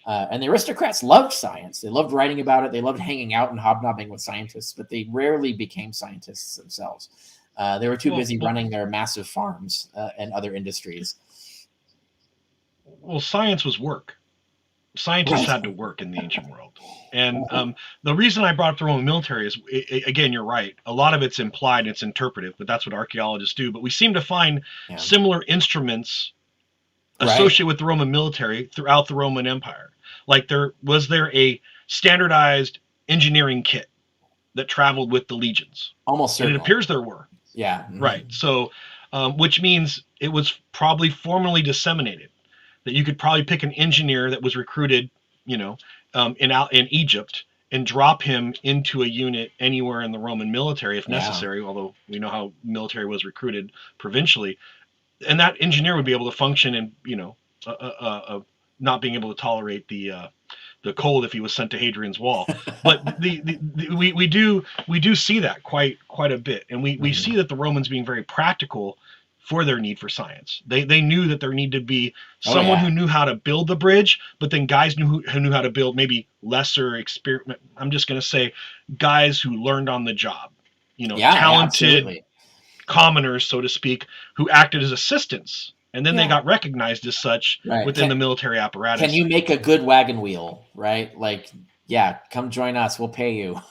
And the aristocrats loved science. They loved writing about it. They loved hanging out and hobnobbing with scientists, but they rarely became scientists themselves. They were too busy running their massive farms and other industries. Well, science was work. Scientists had to work in the ancient world. And the reason I brought up the Roman military is, again, you're right. A lot of it's implied, it's interpretive, but that's what archaeologists do. But we seem to find similar instruments associated with the Roman military throughout the Roman Empire. Like was there a standardized engineering kit that traveled with the legions? Almost certainly. And it appears there were. Yeah. Mm-hmm. Right. So, which means it was probably formally disseminated. That you could probably pick an engineer that was recruited, in Egypt and drop him into a unit anywhere in the Roman military if necessary, although we know how military was recruited provincially. And that engineer would be able to function and, not being able to tolerate the cold if he was sent to Hadrian's Wall. But we do see that quite a bit. And we see that the Romans being very practical for their need for science. They knew that there needed to be someone who knew how to build the bridge, but then guys who knew how to build maybe lesser experiment. I'm just going to say guys who learned on the job, talented commoners, so to speak, who acted as assistants. And then they got recognized as such within the military apparatus. Can you make a good wagon wheel, right? Like Yeah, come join us. We'll pay you.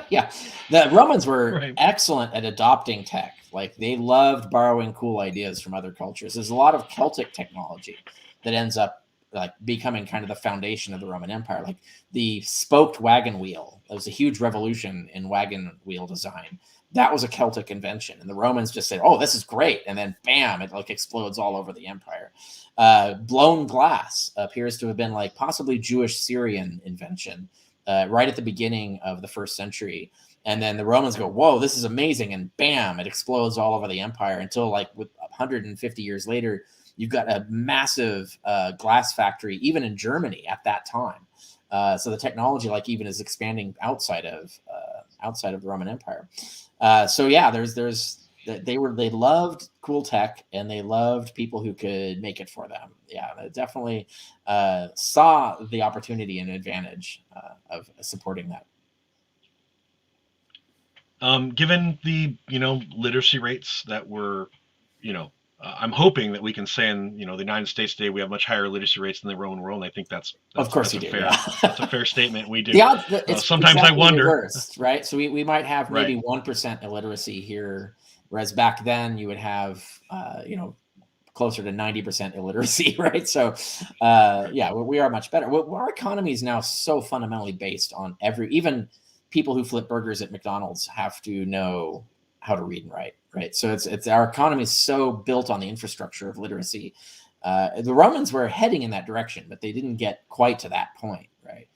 Yeah, the Romans were Right. excellent at adopting tech. Like they loved borrowing cool ideas from other cultures. There's a lot of Celtic technology that ends up like becoming kind of the foundation of the Roman Empire. Like the spoked wagon wheel. It was a huge revolution in wagon wheel design. That was a Celtic invention, and the Romans just said, "Oh, this is great," and then bam, it like explodes all over the empire. Blown glass appears to have been like possibly Jewish Syrian invention right at the beginning of the first century. And then the Romans go, whoa, this is amazing. And bam, it explodes all over the empire until like with 150 years later, you've got a massive glass factory, even in Germany at that time. So the technology like even is expanding outside of the Roman Empire. So yeah, they loved cool tech and they loved people who could make it for them. Yeah, they definitely saw the opportunity and advantage of supporting that. Given the literacy rates that were, I'm hoping that we can say in the United States today we have much higher literacy rates than the Roman world. And I think that's of course that's you a do. fair Yeah. that's a fair statement. We do. It's Sometimes exactly I wonder. reversed, right? So we might have maybe Right. 1% illiteracy here, whereas back then you would have closer to 90% illiteracy, right? So yeah, we are much better. Our economy is now so fundamentally based on even people who flip burgers at McDonald's have to know how to read and write, right? So it's our economy is so built on the infrastructure of literacy. The Romans were heading in that direction, but they didn't get quite to that point, right?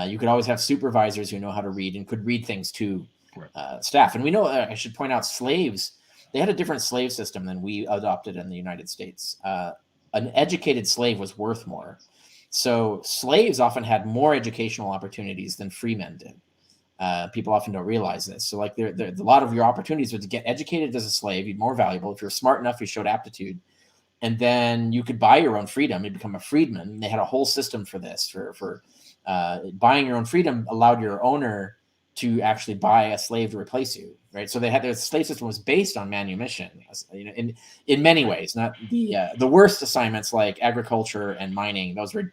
You could always have supervisors who know how to read and could read things to staff. And we know, I should point out, slaves, they had a different slave system than we adopted in the United States. An educated slave was worth more. So slaves often had more educational opportunities than free men did. People often don't realize this. So like a lot of your opportunities were to get educated as a slave. You're more valuable. If you're smart enough, you showed aptitude. And then you could buy your own freedom. You become a freedman. They had a whole system for this. For buying your own freedom allowed your owner to actually buy a slave to replace you, right? So the slave system was based on manumission, in many ways. Not the worst assignments like agriculture and mining; those were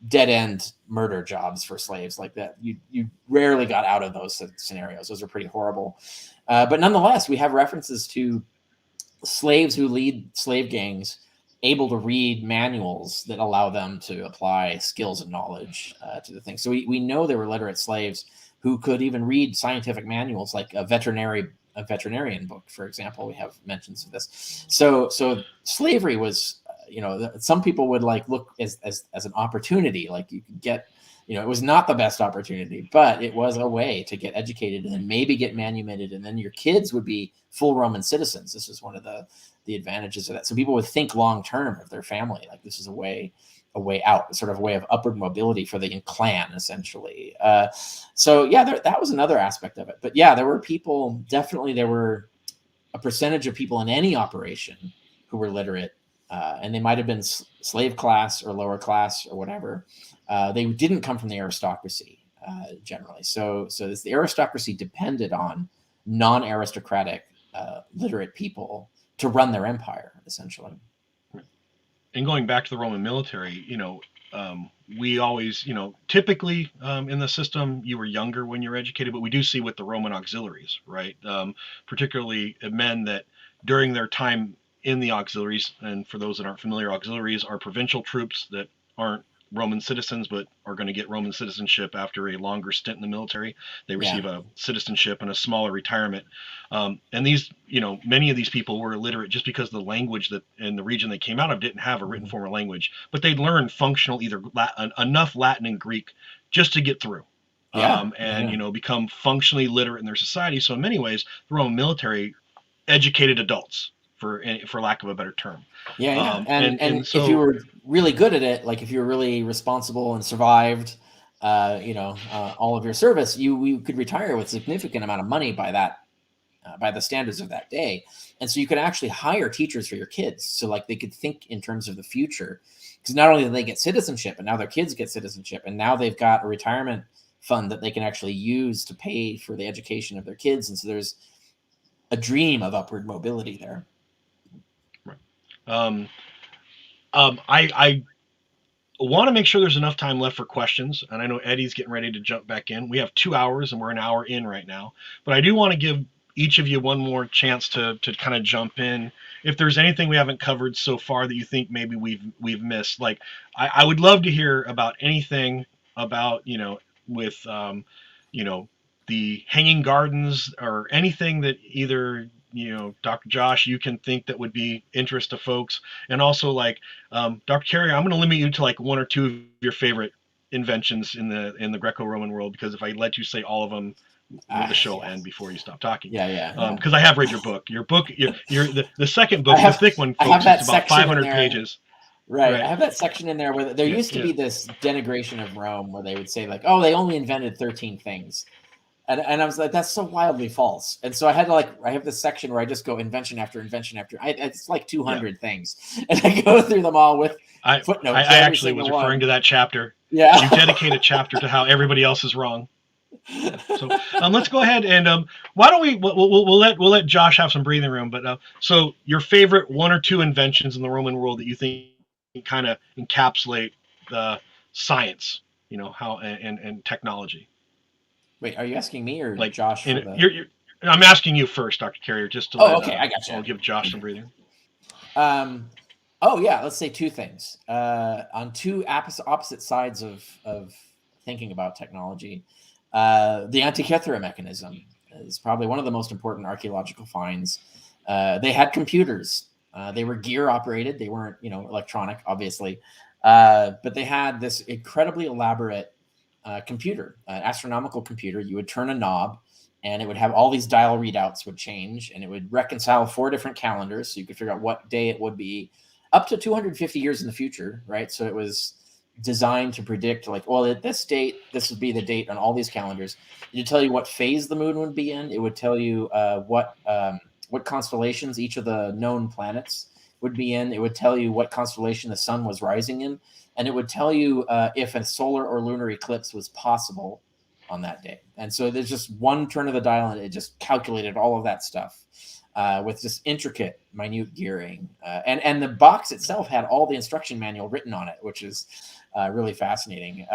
dead end murder jobs for slaves like that. You rarely got out of those scenarios. Those are pretty horrible. But nonetheless, we have references to slaves who lead slave gangs able to read manuals that allow them to apply skills and knowledge to the thing. So we know there were literate slaves who could even read scientific manuals, like a veterinarian book, for example. We have mentions of this. So slavery was, some people would like look as an opportunity, like you could get, it was not the best opportunity, but it was a way to get educated and then maybe get manumitted, and then your kids would be full Roman citizens. This was one of the advantages of that. So people would think long term of their family, like this is a way out, sort of a way of upward mobility for the clan, essentially. So yeah, that was another aspect of it. But yeah, there were a percentage of people in any operation who were literate, and they might have been slave class or lower class or whatever. They didn't come from the aristocracy generally. So the aristocracy depended on non-aristocratic literate people to run their empire, essentially. And going back to the Roman military, we always, typically in the system, you were younger when you're educated, but we do see with the Roman auxiliaries, right? Particularly men that during their time in the auxiliaries, and for those that aren't familiar, auxiliaries are provincial troops that aren't Roman citizens, but are going to get Roman citizenship after a longer stint in the military. They receive a citizenship and a smaller retirement. And these, many of these people were illiterate just because the language that in the region they came out of didn't have a written form of language, but they'd learn functional, either enough Latin and Greek just to get through. Become functionally literate in their society. So in many ways, the Roman military educated adults, for lack of a better term. And so, if you were really good at it, like if you were really responsible and survived, all of your service, you could retire with a significant amount of money by the standards of that day. And so you could actually hire teachers for your kids. So like they could think in terms of the future, because not only do they get citizenship, but now their kids get citizenship. And now they've got a retirement fund that they can actually use to pay for the education of their kids. And so there's a dream of upward mobility there. I want to make sure there's enough time left for questions. And I know Eddie's getting ready to jump back in. We have 2 hours and we're an hour in right now. But I do want to give each of you one more chance to kind of jump in. If there's anything we haven't covered so far that you think maybe we've missed, like I would love to hear about anything about, with, the Hanging Gardens or anything that either, Dr. Josh, you can think that would be interest to folks. And also like, Dr. Carey, I'm going to limit you to like 1 or 2 of your favorite inventions in the Greco-Roman world, because if I let you say all of them, the show will end before you stop talking. Yeah. Because I have read your book. Your book, the second book, the thick one, folks, it's about 500 pages. Right. I have that section in there where there used to be this denigration of Rome where they would say like, oh, they only invented 13 things. And I was like, that's so wildly false. And so I had to I have this section where I just go invention after invention after. It's like 200 things. And I go through them all with footnotes. I actually was referring to that chapter. Yeah. You dedicate a chapter to how everybody else is wrong. So let's go ahead and why don't we'll let Josh have some breathing room. But so your favorite 1 or 2 inventions in the Roman world that you think kind of encapsulate the science, how and technology. Wait, are you asking me or like Josh? I'm asking you first, Dr. Carrier, just to okay, I got you. I'll give Josh some breathing. Let's say 2 things. On 2 opposite sides of thinking about technology. The Antikythera mechanism is probably one of the most important archaeological finds. They had computers. They were gear operated. They weren't, electronic, obviously. But they had this incredibly elaborate computer, astronomical computer. You would turn a knob and it would have all these dial readouts would change, and it would reconcile 4 different calendars. So you could figure out what day it would be up to 250 years in the future, right? So it was designed to predict at this date, this would be the date on all these calendars. It would tell you what phase the moon would be in. It would tell you what constellations each of the known planets would be in. It would tell you what constellation the sun was rising in. And it would tell you if a solar or lunar eclipse was possible on that day. And so there's just one turn of the dial and it just calculated all of that stuff with just intricate, minute gearing. And the box itself had all the instruction manual written on it, which is really fascinating.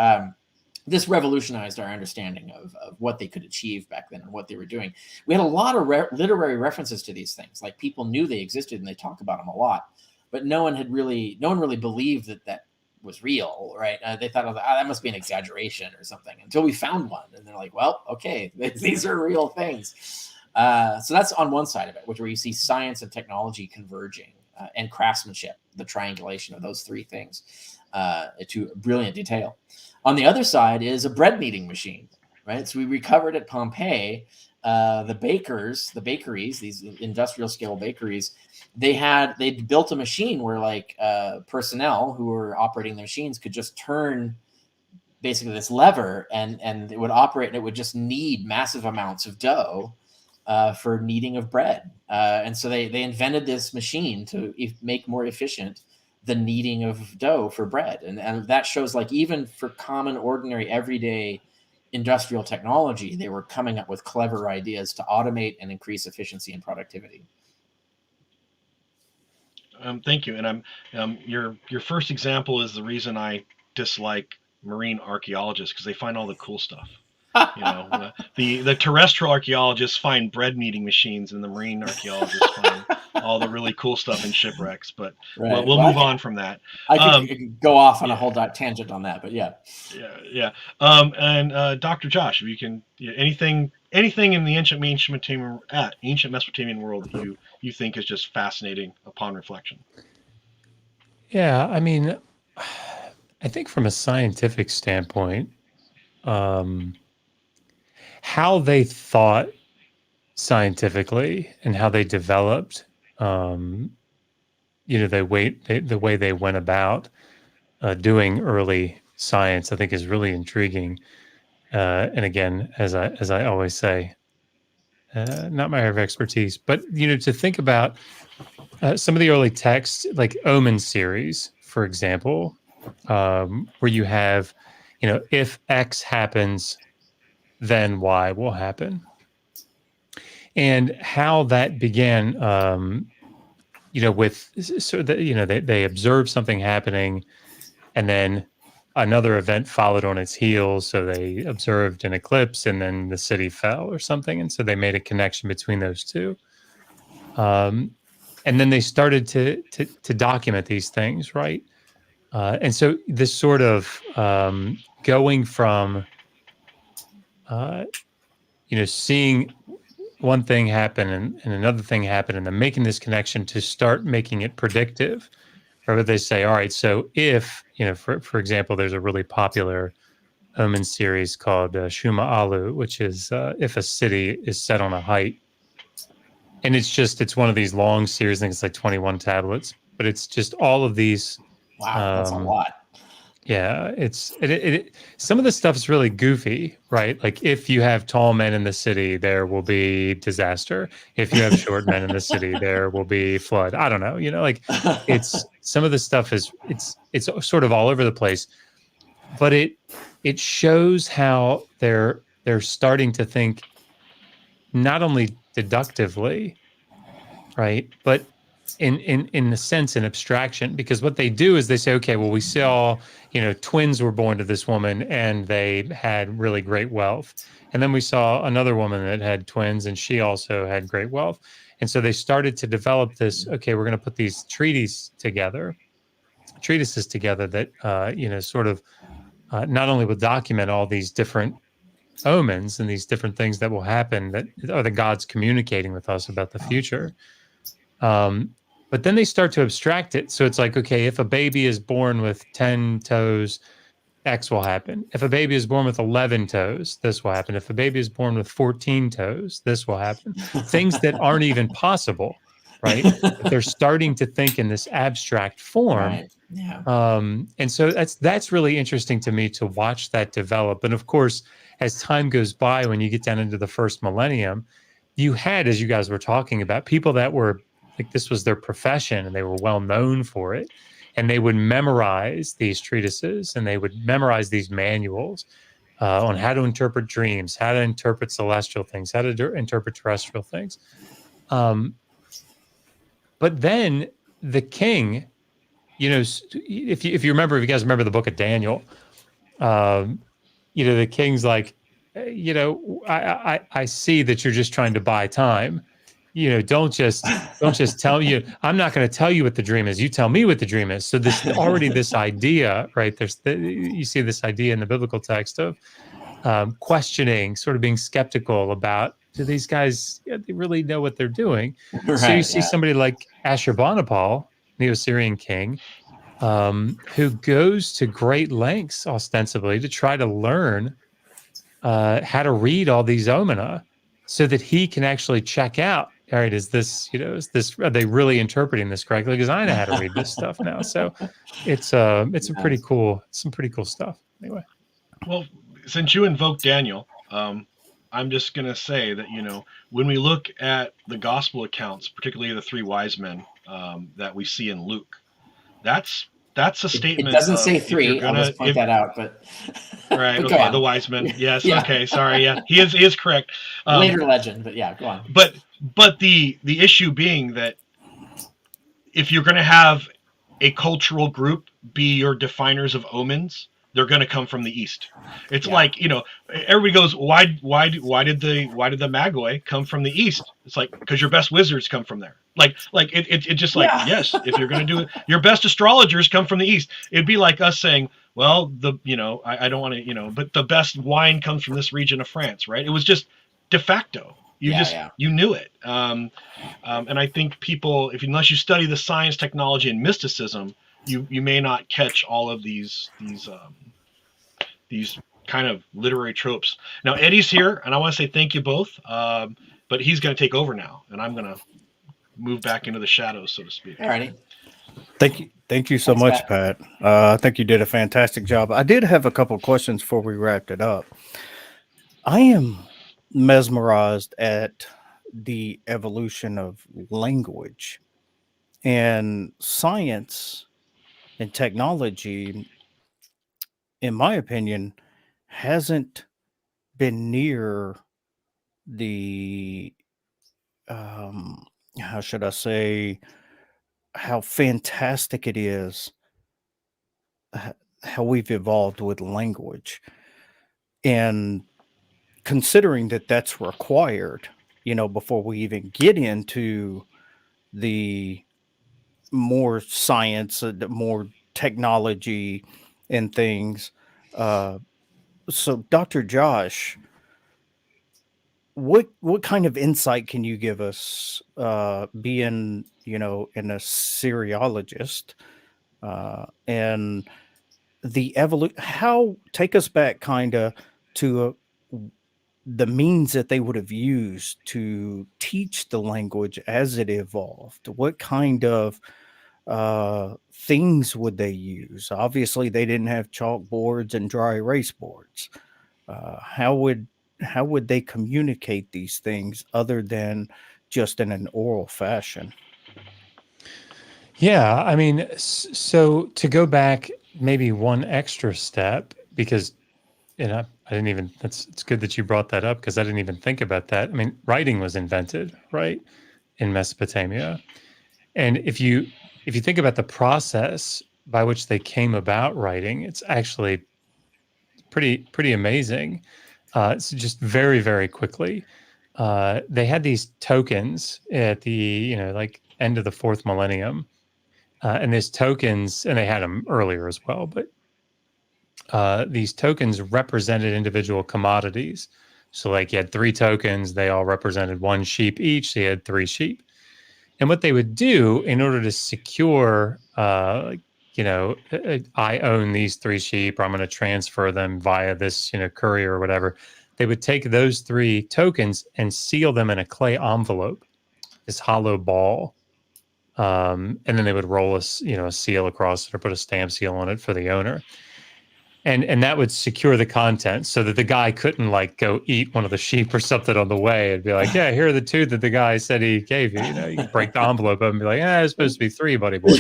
This revolutionized our understanding of what they could achieve back then and what they were doing. We had a lot of literary references to these things. Like people knew they existed and they talk about them a lot, but no one really believed that was real, right? They thought that must be an exaggeration or something until we found one. And they're like, well, okay, these are real things. So that's on one side of it, where you see science and technology converging and craftsmanship, the triangulation of those 3 things to brilliant detail. On the other side is a bread kneading machine, right? So we recovered at Pompeii, the bakeries, these industrial scale bakeries, they'd built a machine where personnel who were operating the machines could just turn basically this lever and it would operate, and it would just knead massive amounts of dough for kneading of bread. And so they invented this machine to make more efficient the kneading of dough for bread. And that shows even for common, ordinary, everyday industrial technology, they were coming up with clever ideas to automate and increase efficiency and productivity. Thank you. And your first example is the reason I dislike marine archaeologists, because they find all the cool stuff. The terrestrial archaeologists find bread kneading machines, and the marine archaeologists find all the really cool stuff in shipwrecks. But we'll move on from that. I could go off on a whole tangent on that, but yeah. And Dr. Josh, if you can, anything in the ancient Mesopotamian world that you think is just fascinating upon reflection. Yeah, I mean, I think from a scientific standpoint, how they thought scientifically and how they developed, the way they went about doing early science, I think is really intriguing. And again, as I always say, not my area of expertise, but to think about some of the early texts, like Omen series, for example, where you have, if X happens, then Y will happen, and how that began. With they observed something happening, and then another event followed on its heels. So they observed an eclipse and then the city fell or something. And so they made a connection between those two. And then they started to document these things, right? And so this sort of going from, seeing one thing happen and another thing happen, and then making this connection to start making it predictive. Or they say, all right, so if, for example, there's a really popular Omen series called Shuma Alu, which is if a city is set on a height. And it's one of these long series. I think it's like 21 tablets, but it's just all of these. Wow, that's a lot. Yeah, some of the stuff is really goofy, right? Like if you have tall men in the city, there will be disaster. If you have short men in the city, there will be flood. I don't know, like it's some of the stuff it's sort of all over the place, but it shows how they're starting to think not only deductively, right, but in the sense in abstraction, because what they do is they say, okay, well, we saw, twins were born to this woman and they had really great wealth. And then we saw another woman that had twins and she also had great wealth. And so they started to develop this, okay, we're going to put these treatises together that, sort of not only will document all these different omens and these different things that will happen that are the gods communicating with us about the future. But then they start to abstract it. So it's like, okay, if a baby is born with 10 toes, X will happen. If a baby is born with 11 toes, this will happen. If a baby is born with 14 toes, this will happen. Things that aren't even possible, right? But they're starting to think in this abstract form. Right. Yeah. And so that's really interesting to me to watch that develop. And of course, as time goes by, when you get down into the first millennium, you had, as you guys were talking about, people that were like, this was their profession and they were well known for it. And they would memorize these treatises and they would memorize these manuals on how to interpret dreams, how to interpret celestial things, how to interpret terrestrial things. But then the king, if you remember, if you guys remember the book of Daniel, the king's like, I see that you're just trying to buy time. Don't just tell you. I'm not going to tell you what the dream is. You tell me what the dream is. So this already this idea, right? You see this idea in the biblical text of questioning, sort of being skeptical about, do these guys they really know what they're doing? Right, so you see somebody like Ashurbanipal, the Assyrian king, who goes to great lengths ostensibly to try to learn how to read all these omena so that he can actually check out, all right, are they really interpreting this correctly? Because I know how to read this stuff now. So it's some pretty cool stuff. Anyway. Well, since you invoked Daniel, I'm just going to say that, when we look at the gospel accounts, particularly the three wise men that we see in Luke, that's a statement. It doesn't say three. I'll just point that out, but right. But okay. The wise men. Yes. Yeah. Okay. Sorry. Yeah. He is correct. Later legend, but yeah, go on. But the issue being that if you're going to have a cultural group be your definers of omens, they're going to come from the East. It's like, everybody goes, why did the Magoi come from the East? It's like, because your best wizards come from there. It's just like, yes, if you're going to do it, your best astrologers come from the East. It'd be like us saying, well, I don't want to, but the best wine comes from this region of France, right? It was just de facto. You knew it. And I think people, unless you study the science, technology, and mysticism, you may not catch all of these kind of literary tropes. Now Eddie's here, and I want to say thank you both. But he's going to take over now, and I'm going to move back into the shadows, so to speak. Alrighty. Thank you so much, Pat. I think you did a fantastic job. I did have a couple of questions before we wrapped it up. I am mesmerized at the evolution of language and science and technology. In my opinion, hasn't been near the how should I say, how fantastic it is how we've evolved with language, and considering that that's required, before we even get into the more science, the more technology and things. So, Dr. Josh, what kind of insight can you give us, being in a Syriologist, and the evolution? How take us back, kind of, to the means that they would have used to teach the language as it evolved. What kind of things would they use? Obviously, they didn't have chalkboards and dry erase boards. How would they communicate these things other than just in an oral fashion? Yeah, I mean, so to go back maybe one extra step, because I didn't even, it's good that you brought that up because I didn't even think about that. I mean, writing was invented, right, in Mesopotamia. And if you think about the process by which they came about writing, it's actually pretty amazing. It's just very, very quickly. They had these tokens at the, like end of the fourth millennium. And these tokens, and they had them earlier as well, but these tokens represented individual commodities. So like you had 3 tokens, they all represented 1 sheep each. So you had 3 sheep. And what they would do in order to secure, I own these 3 sheep, or I'm going to transfer them via this, courier or whatever. They would take those 3 tokens and seal them in a clay envelope, this hollow ball. And then they would roll a seal across it or put a stamp seal on it for the owner. And that would secure the content so that the guy couldn't like go eat one of the sheep or something on the way and be like, yeah, here are the 2 that the guy said he gave you. You can break the envelope up and be like, it's supposed to be 3, buddy boy.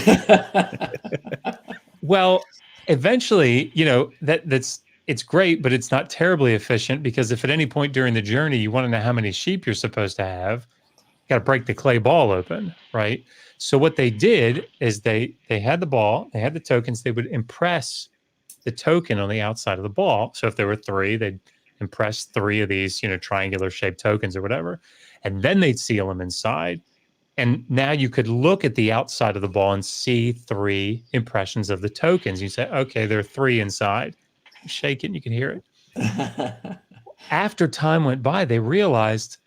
Well, eventually, it's great, but it's not terribly efficient, because if at any point during the journey you want to know how many sheep you're supposed to have, you got to break the clay ball open, right? So what they did is they had the ball, they had the tokens, they would impress the token on the outside of the ball. So if there were 3, they'd impress 3 of these, triangular shaped tokens or whatever, and then they'd seal them inside. And now you could look at the outside of the ball and see 3 impressions of the tokens. You say, okay, there are 3 inside. You shake it and you can hear it. After time went by, they realized,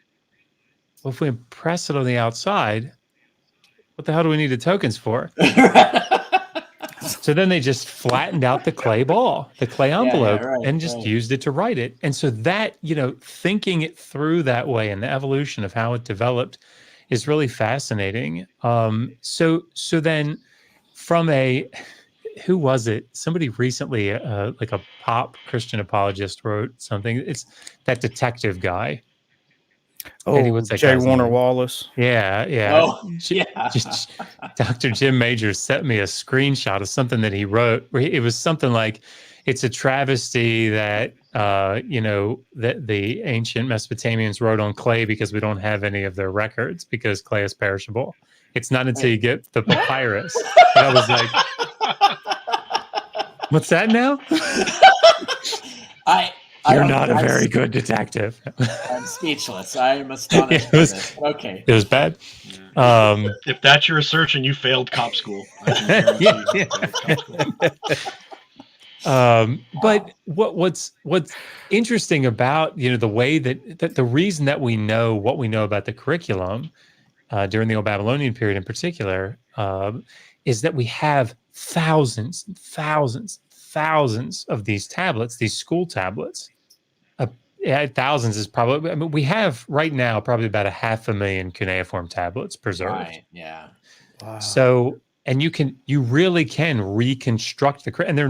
well, if we impress it on the outside, what the hell do we need the tokens for? So then they just flattened out the clay ball, the clay envelope, and just used it to write it. And so that, thinking it through that way and the evolution of how it developed is really fascinating. So then from who was it? Somebody recently, like a pop Christian apologist, wrote something. It's that detective guy. Oh, J. Warner Wallace. Yeah. Oh, yeah. Dr. Jim Majors sent me a screenshot of something that he wrote. Where it was something like, it's a travesty that that the ancient Mesopotamians wrote on clay because we don't have any of their records, because clay is perishable. It's not until you get the papyrus. And I was like, what's that now? You're not a very good detective. I'm speechless. I'm astonished. Okay. It was bad. If that's your research and you failed cop school, I can guarantee you failed cop school. But what's interesting about the way that the reason that we know what we know about the curriculum during the Old Babylonian period in particular is that we have thousands and thousands of these tablets, these school tablets. Thousands is probably, we have right now probably about 500,000 cuneiform tablets preserved. Right. Yeah. Wow. So, and you really can reconstruct and they're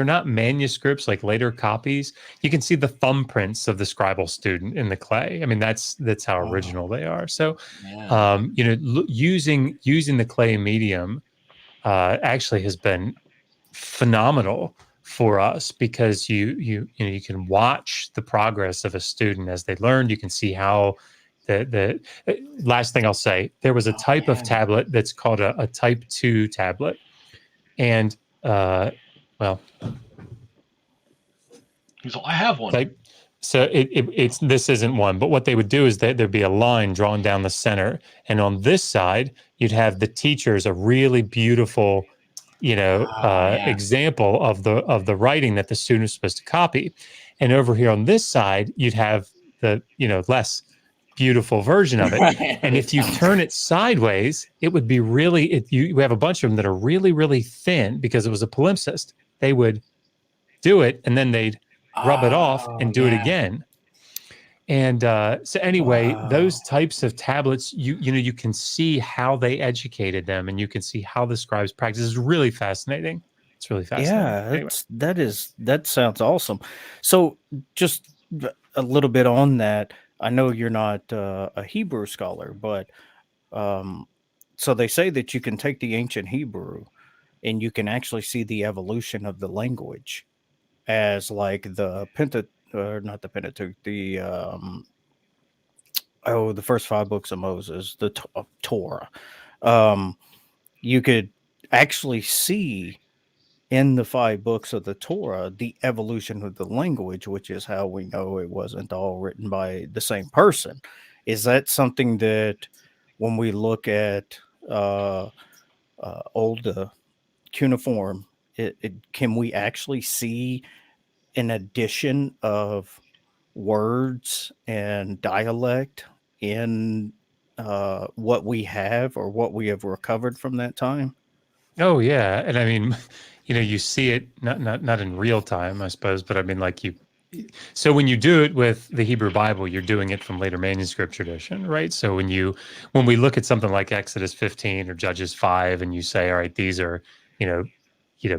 not manuscripts like later copies. You can see the thumbprints of the scribal student in the clay. I mean, that's how original they are. So, using the clay medium actually has been phenomenal for us, because you can watch the progress of a student as they learn. You can see how the last thing I'll say, there was a type of tablet that's called a type 2 tablet, and Well, He's like, I have one. like, so it's this isn't one, but what they would do is that there'd be a line drawn down the center, and on this side you'd have the teachers a really beautiful, example of the writing that the student is supposed to copy, and over here on this side you'd have the less beautiful version of it. Right. And if you turn it sideways, it would be really you have a bunch of them that are really, really thin because it was a palimpsest. They would do it and then they'd rub it off and do it again. And so anyway, those types of tablets, you can see how they educated them, and you can see how the scribes practice. It's really fascinating. It's really fascinating. Yeah, Anyway. that sounds awesome. So just a little bit on that. I know you're not a Hebrew scholar, but so they say that you can take the ancient Hebrew and you can actually see the evolution of the language as like the not the Pentateuch, the the first 5 books of Moses, the Torah. You could actually see in the 5 books of the Torah the evolution of the language, which is how we know it wasn't all written by the same person. Is that something that when we look at old cuneiform, can we actually see an addition of words and dialect in what we have or what we have recovered from that time? Oh yeah, and I mean, you see it not in real time, I suppose, but I mean, like so when you do it with the Hebrew Bible, you're doing it from later manuscript tradition, right? So when we look at something like Exodus 15 or Judges 5, and you say, all right, these are,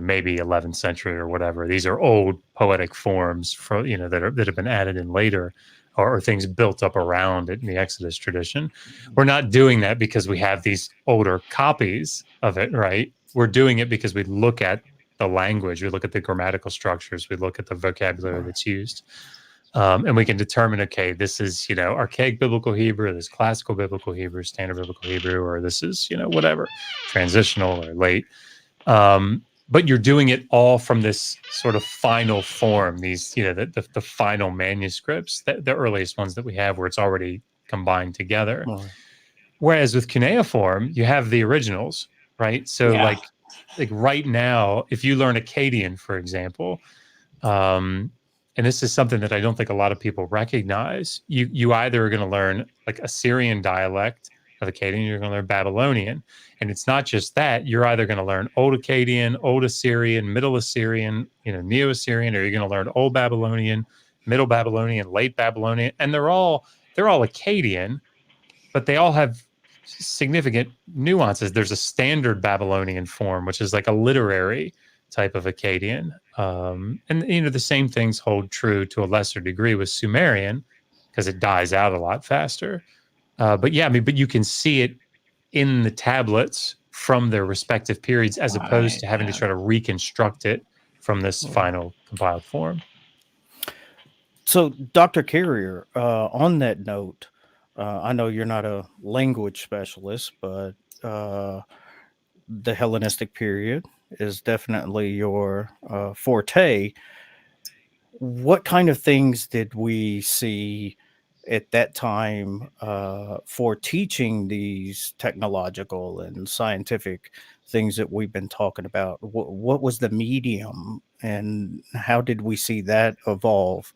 maybe 11th century or whatever. These are old poetic forms that have been added in later, or things built up around it in the Exodus tradition. We're not doing that because we have these older copies of it, right? We're doing it because we look at the language, we look at the grammatical structures, we look at the vocabulary that's used, and we can determine, okay, this is archaic biblical Hebrew, this classical biblical Hebrew, standard biblical Hebrew, or this is whatever, transitional or late. But you're doing it all from this sort of final form, these the final manuscripts, the earliest ones that we have, where it's already combined together. Right. Whereas with cuneiform, you have the originals, right? So like right now, if you learn Akkadian, for example, and this is something that I don't think a lot of people recognize, you either are going to learn like Assyrian dialect of Akkadian, you're going to learn Babylonian. And it's not just that, you're either going to learn Old Akkadian, Old Assyrian, Middle Assyrian, Neo-Assyrian, or you're going to learn Old Babylonian, Middle Babylonian, Late Babylonian, and they're all Akkadian, but they all have significant nuances. There's a standard Babylonian form, which is like a literary type of Akkadian. And the same things hold true to a lesser degree with Sumerian, because it dies out a lot faster. But you can see it in the tablets from their respective periods, as opposed to having to try to reconstruct it from this final compiled form. So, Dr. Carrier, on that note, I know you're not a language specialist, but the Hellenistic period is definitely your forte. What kind of things did we see at that time for teaching these technological and scientific things that we've been talking about? What was the medium, and how did we see that evolve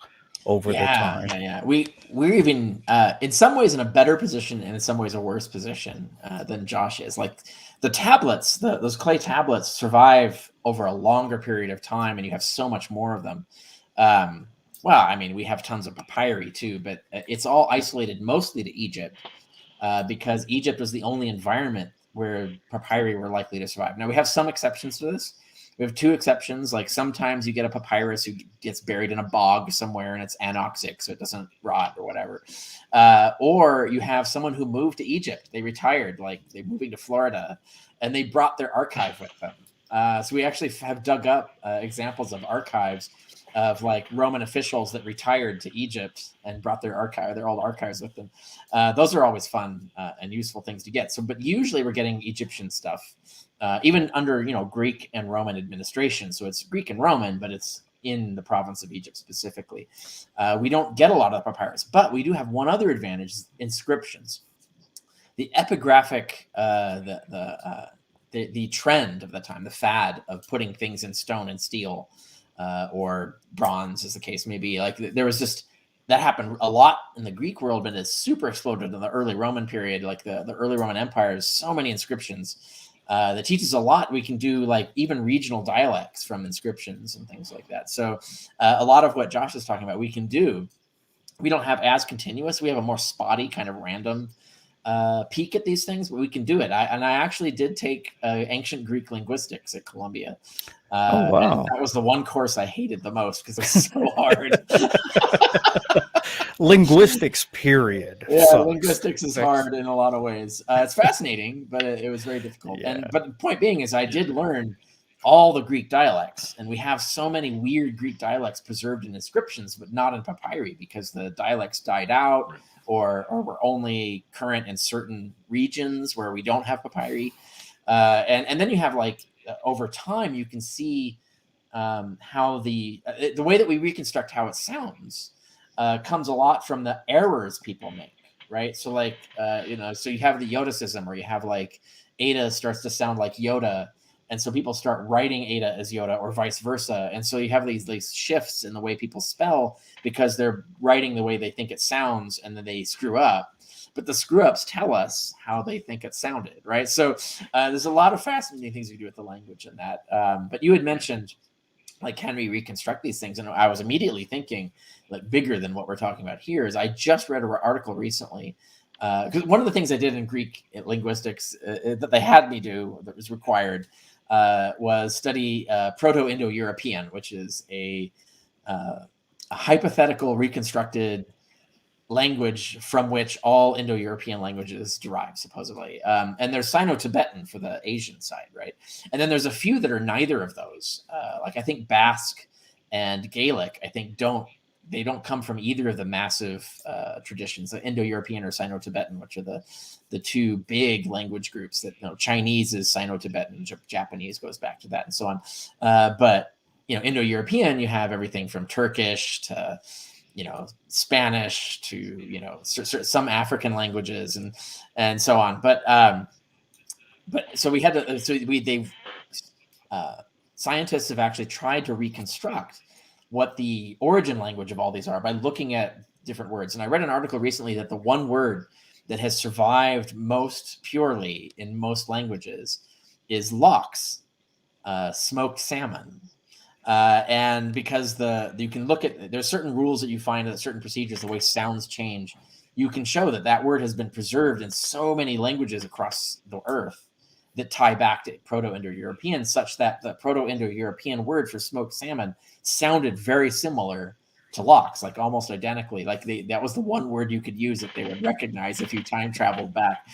over the time? We're even in some ways in a better position and in some ways a worse position than Josh is. Like the tablets, those clay tablets survive over a longer period of time, and you have so much more of them. Well, I mean, we have tons of papyri too, but it's all isolated mostly to Egypt because Egypt was the only environment where papyri were likely to survive. Now, we have some exceptions to this. We have 2 exceptions. Like sometimes you get a papyrus who gets buried in a bog somewhere and it's anoxic, so it doesn't rot or whatever. Or you have someone who moved to Egypt. They retired, like they're moving to Florida, and they brought their archive with them. So we actually have dug up examples of archives of like Roman officials that retired to Egypt and brought their old archives with them. Those are always fun and useful things to get. So, but usually we're getting Egyptian stuff, even under, Greek and Roman administration. So it's Greek and Roman, but it's in the province of Egypt specifically. We don't get a lot of the papyrus, but we do have one other advantage: inscriptions. The epigraphic, the trend of the time, the fad of putting things in stone and steel, or bronze, as the case may be. Like there was just that happened a lot in the Greek world, but it's super exploded in the early Roman period, like the early Roman Empire. So many inscriptions. That teaches a lot. We can do like even regional dialects from inscriptions and things like that. So a lot of what Josh is talking about, we can do. We don't have as continuous. We have a more spotty kind of random peek at these things, but we can do it. I actually did take ancient Greek linguistics at Columbia. Oh, wow. And that was the one course I hated the most because it was so hard. Linguistics, period. Yeah, sucks. linguistics is hard in a lot of ways. It's fascinating, but it was very difficult. Yeah. But the point being is I did learn all the Greek dialects, and we have so many weird Greek dialects preserved in inscriptions, but not in papyri because the dialects died out or were only current in certain regions where we don't have papyri. And then you have like over time, you can see how the way that we reconstruct how it sounds comes a lot from the errors people make, right? So like, so you have the Yodicism, where you have like Ada starts to sound like Yoda. And so people start writing Ada as Yoda or vice versa. And so you have these shifts in the way people spell because they're writing the way they think it sounds, and then they screw up. But the screw ups tell us how they think it sounded, right? So there's a lot of fascinating things we do with the language in that. But you had mentioned, like, can we reconstruct these things? And I was immediately thinking, like, bigger than what we're talking about here is I just read an article recently. Because one of the things I did in Greek linguistics that they had me do, that was required, was study Proto-Indo-European, which is a hypothetical reconstructed language from which all Indo-European languages derive, supposedly. And there's Sino-Tibetan for the Asian side, right? And then there's a few that are neither of those. Like I think Basque and Gaelic, I think they don't come from either of the massive traditions, the Indo-European or Sino-Tibetan, which are the two big language groups that, Chinese is Sino-Tibetan, Japanese goes back to that, and so on. But, Indo-European, you have everything from Turkish to, Spanish to, some African languages and so on. But so we had to, scientists have actually tried to reconstruct what the origin language of all these are by looking at different words. And I read an article recently that the one word that has survived most purely in most languages is lox, smoked salmon. And because you can look at, there's certain rules that you find, that certain procedures, the way sounds change, you can show that word has been preserved in so many languages across the earth that tie back to Proto-Indo-European, such that the Proto-Indo-European word for smoked salmon sounded very similar to lox, like almost identically. Like that was the one word you could use that they would recognize if you time traveled back,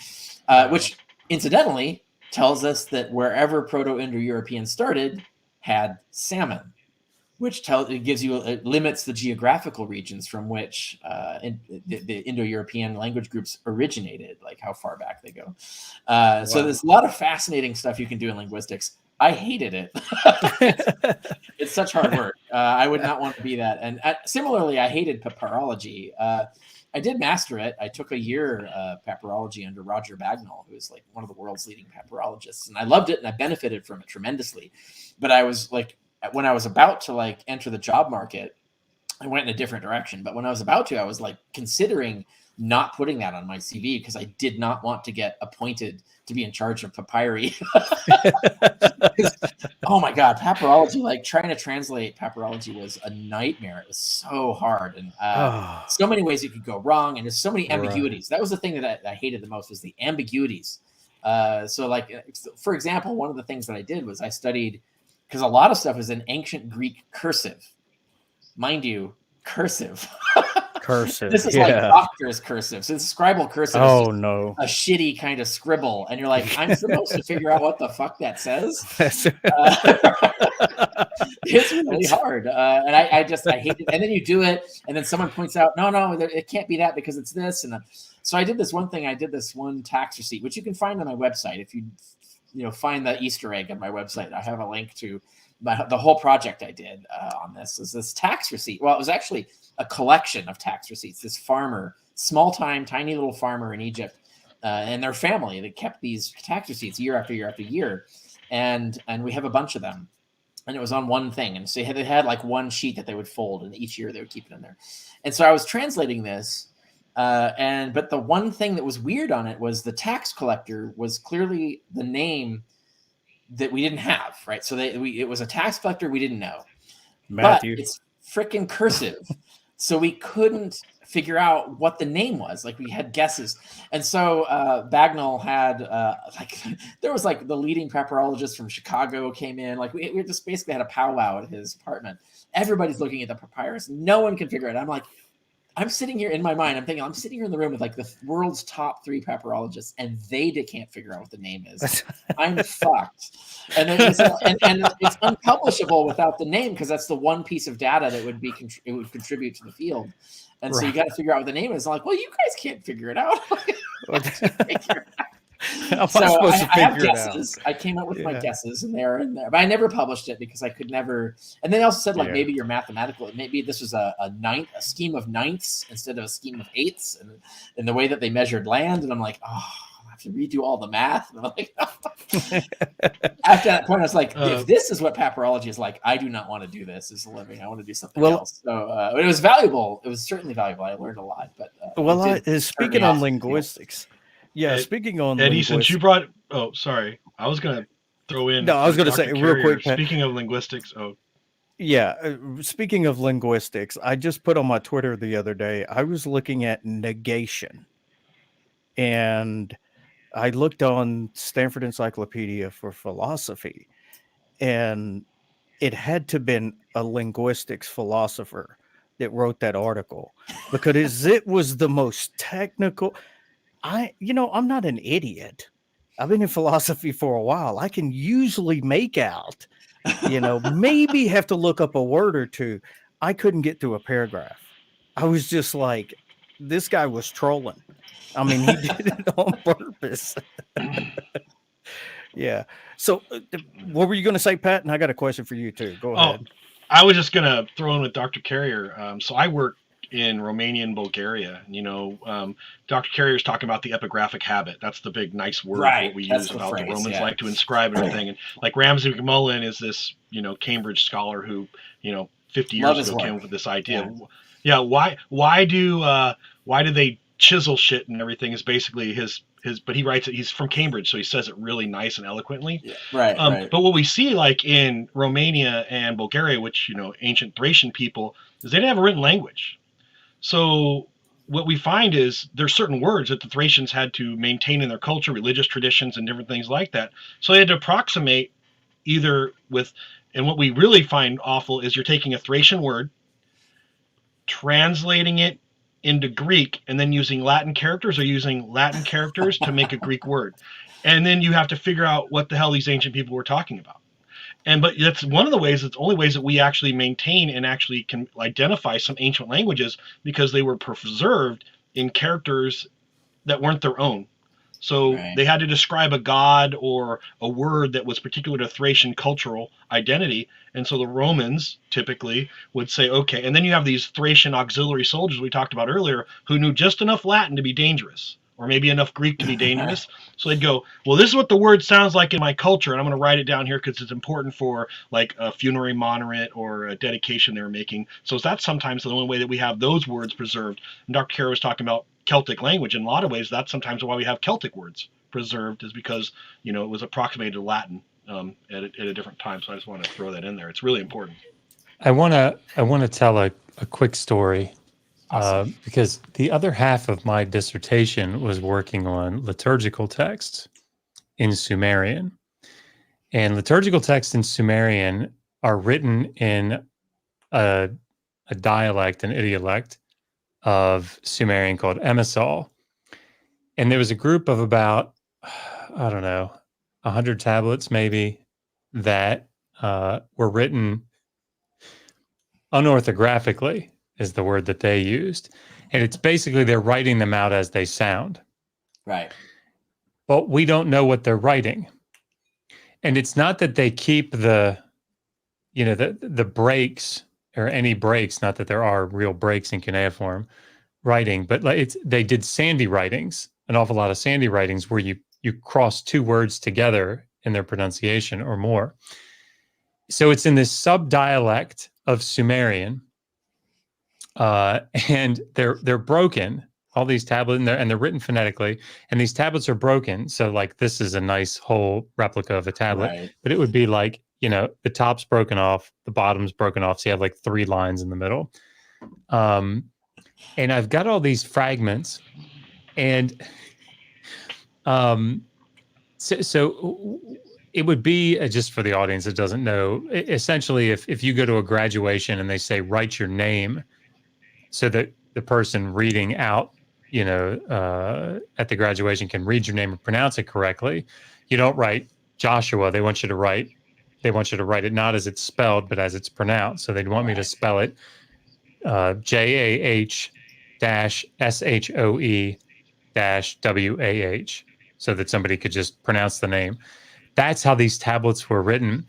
which incidentally tells us that wherever Proto-Indo-European started had salmon, which limits the geographical regions from which the Indo-European language groups originated, like how far back they go. Wow. So there's a lot of fascinating stuff you can do in linguistics. I hated it. It's such hard work. I would not want to be that. And similarly, I hated papyrology. I did master it. I took a year papyrology under Roger Bagnall, who is like one of the world's leading papyrologists. And I loved it and I benefited from it tremendously. But I was like, when I was about to enter the job market, I went in a different direction. But when I was about to, I was considering not putting that on my CV because I did not want to get appointed to be in charge of papyri. Oh my God, papyrology, trying to translate papyrology was a nightmare. It was so hard. And so many ways it could go wrong. And there's so many ambiguities. Right. That was the thing that I hated the most, was the ambiguities. For example, one of the things that I did was I studied, because a lot of stuff is in ancient Greek cursive. Mind you, cursive. Cursive. This is like doctor's cursive. So it's scribal cursive. Oh, no. A shitty kind of scribble. And you're like, I'm supposed to figure out what the fuck that says. It's really hard. And I hate it. And then you do it, and then someone points out, no, it can't be that because it's this. And so I did this one thing. I did this one tax receipt, which you can find on my website. If you find the Easter egg on my website, I have a link to the whole project I did on this. Is this tax receipt? Well, it was actually a collection of tax receipts. This farmer, small-time, tiny little farmer in Egypt, and their family, they kept these tax receipts year after year after year. And we have a bunch of them. And it was on one thing. And so they had like one sheet that they would fold, and each year they would keep it in there. And so I was translating this. But the one thing that was weird on it was the tax collector was clearly the name that we didn't have, right? So it was a tax collector we didn't know. Matthew. But it's freaking cursive. So we couldn't figure out what the name was. Like, we had guesses. And so Bagnall had there was like the leading papyrologist from Chicago came in. Like, we just basically had a powwow at his apartment. Everybody's looking at the papyrus. No one can figure it out. I'm like, I'm sitting here in my mind. I'm thinking, I'm sitting here in the room with like the world's top 3 papyrologists, and they can't figure out what the name is. I'm fucked. And it's unpublishable without the name, because that's the one piece of data that would contribute to the field. And so you got to figure out what the name is. I'm like, well, you guys can't figure it out. So I have guesses. I came up with my guesses, and they're in there, but I never published it because I could never. And they also said, like, maybe you're mathematical. Maybe this was a scheme of ninths instead of a scheme of eighths, and in the way that they measured land. And I'm like, oh, I have to redo all the math. And I'm like, after that point, I was like, if this is what papyrology is like, I do not want to do this as a living. I want to do something else. So it was valuable. It was certainly valuable. I learned a lot. But speaking on linguistics. Yeah, speaking on Eddie, since you brought, sorry, I was going to throw in. No, I was going to say real quick. Speaking of linguistics, speaking of linguistics, I just put on my Twitter the other day. I was looking at negation, and I looked on Stanford Encyclopedia for Philosophy, and it had to have been a linguistics philosopher that wrote that article, because it was the most technical. I'm not an idiot. I've been in philosophy for a while. I can usually make out, maybe have to look up a word or two. I couldn't get through a paragraph. I was just like, this guy was trolling. I mean, he did it on purpose. Yeah. So what were you going to say, Pat? And I got a question for you too. Go ahead. I was just going to throw in with Dr. Carrier. So I work in Romania and Bulgaria. Dr. Carrier is talking about the epigraphic habit. That's the big nice word that we use about the Romans like to inscribe everything. And like Ramsay MacMullen is this, Cambridge scholar who, 50 years ago came up with this idea. Yeah. Why do they chisel shit and everything is basically his, but he writes it, he's from Cambridge, so he says it really nice and eloquently. Yeah. Right. But what we see like in Romania and Bulgaria, which, ancient Thracian people, is they didn't have a written language. So what we find is there's certain words that the Thracians had to maintain in their culture, religious traditions and different things like that. So they had to approximate either with, and what we really find awful is you're taking a Thracian word, translating it into Greek, and then using Latin characters or using Latin characters to make a Greek word. And then you have to figure out what the hell these ancient people were talking about. But that's one of the ways, it's only ways that we actually maintain and actually can identify some ancient languages, because they were preserved in characters that weren't their own. So they had to describe a god or a word that was particular to Thracian cultural identity. And so the Romans typically would say, okay, and then you have these Thracian auxiliary soldiers we talked about earlier who knew just enough Latin to be dangerous, or maybe enough Greek to be dangerous. So they'd go, well, this is what the word sounds like in my culture, and I'm going to write it down here because it's important for like a funerary monument or a dedication they were making. So that's sometimes the only way that we have those words preserved. And Dr. Carey was talking about Celtic language. In a lot of ways, that's sometimes why we have Celtic words preserved, is because, it was approximated to Latin at a different time. So I just want to throw that in there. It's really important. I want to tell a quick story. Awesome. Because the other half of my dissertation was working on liturgical texts in Sumerian. And liturgical texts in Sumerian are written in a dialect, an idiolect of Sumerian called Emisal. And there was a group of about, 100 tablets maybe that were written unorthographically is the word that they used. And it's basically they're writing them out as they sound. Right. But we don't know what they're writing. And it's not that they keep the breaks or any breaks, not that there are real breaks in cuneiform writing, but they did sandy writings, an awful lot of sandy writings where you cross two words together in their pronunciation or more. So it's in this subdialect of Sumerian, and they're broken. All these tablets, and they're written phonetically, and these tablets are broken. So like this is a nice whole replica of a tablet, Right. but it would be like, the top's broken off, the bottom's broken off, so you have like 3 lines in the middle. And I've got all these fragments, and so it would be, just for the audience that doesn't know, essentially if you go to a graduation and they say write your name, so that the person reading out at the graduation can read your name and pronounce it correctly. You don't write Joshua. They want you to write it not as it's spelled, but as it's pronounced. So they'd want me to spell it JAH-SHOE-WAH, so that somebody could just pronounce the name. That's how these tablets were written.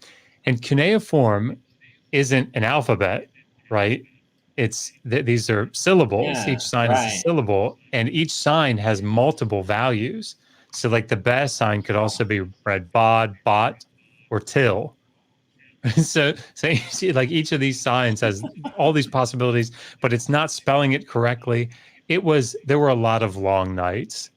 And cuneiform isn't an alphabet, right? These are syllables. Yeah, each sign is a syllable, and each sign has multiple values. So like the ba sign could also be read bod, bot, or till. So you see, like each of these signs has all these possibilities, but it's not spelling it correctly. There were a lot of long nights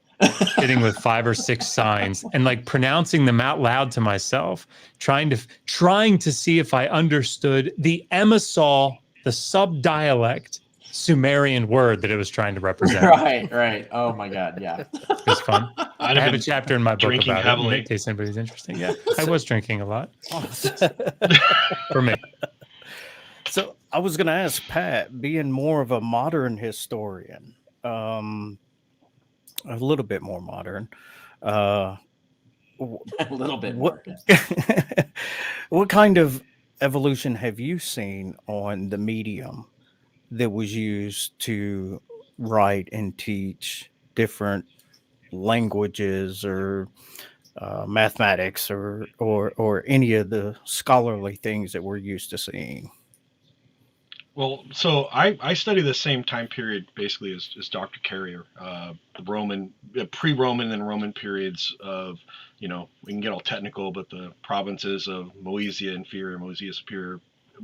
sitting with 5 or 6 signs and like pronouncing them out loud to myself, trying to see if I understood the emisol, the subdialect Sumerian word that it was trying to represent. Right. Oh my God, yeah. It was fun. I have a chapter in my book about heavily. it, in case anybody's interested. Yeah, I was drinking a lot. For me. So I was going to ask Pat, being more of a modern historian, a little bit more modern, A little bit more. what kind of evolution have you seen on the medium that was used to write and teach different languages or mathematics or any of the scholarly things that we're used to seeing? Well, so I study the same time period basically as Dr. Carrier, the pre-Roman and Roman periods of, we can get all technical, but the provinces of Moesia Inferior, Moesia Superior,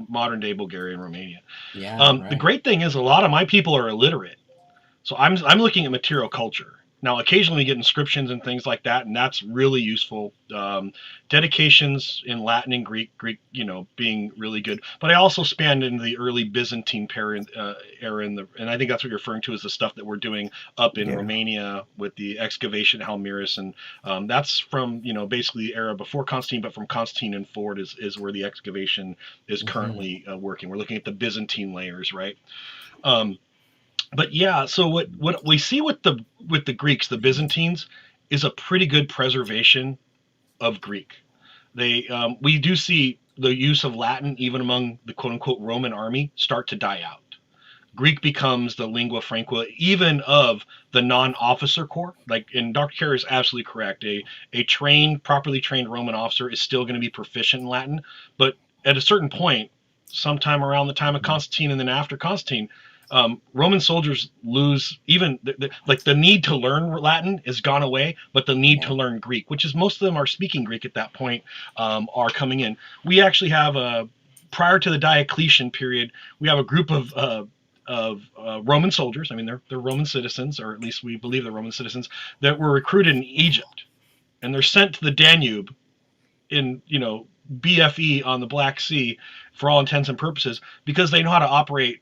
modern day Bulgaria and Romania. Yeah. The great thing is a lot of my people are illiterate. So I'm looking at material culture. Now, occasionally we get inscriptions and things like that, and that's really useful. Dedications in Latin and Greek, being really good. But I also spanned into the early Byzantine era, and I think that's what you're referring to as the stuff that we're doing up in Romania with the excavation at Halmiris, and that's from basically the era before Constantine, but from Constantine and forward is where the excavation is currently working. We're looking at the Byzantine layers, right? But yeah, so what we see with the Greeks, the Byzantines, is a pretty good preservation of Greek. We do see the use of Latin even among the quote unquote Roman army start to die out. Greek becomes the lingua franca even of the non-officer corps. And Dr. Carey is absolutely correct. A properly trained Roman officer is still going to be proficient in Latin, but at a certain point, sometime around the time of Constantine and then after Constantine, Roman soldiers lose even the need to learn Latin is gone away, but the need to learn Greek, which is most of them are speaking Greek at that point, are coming in. We actually have prior to the Diocletian period, we have a group of Roman soldiers. I mean, they're Roman citizens, or at least we believe they're Roman citizens, that were recruited in Egypt, and they're sent to the Danube in BFE on the Black Sea for all intents and purposes because they know how to operate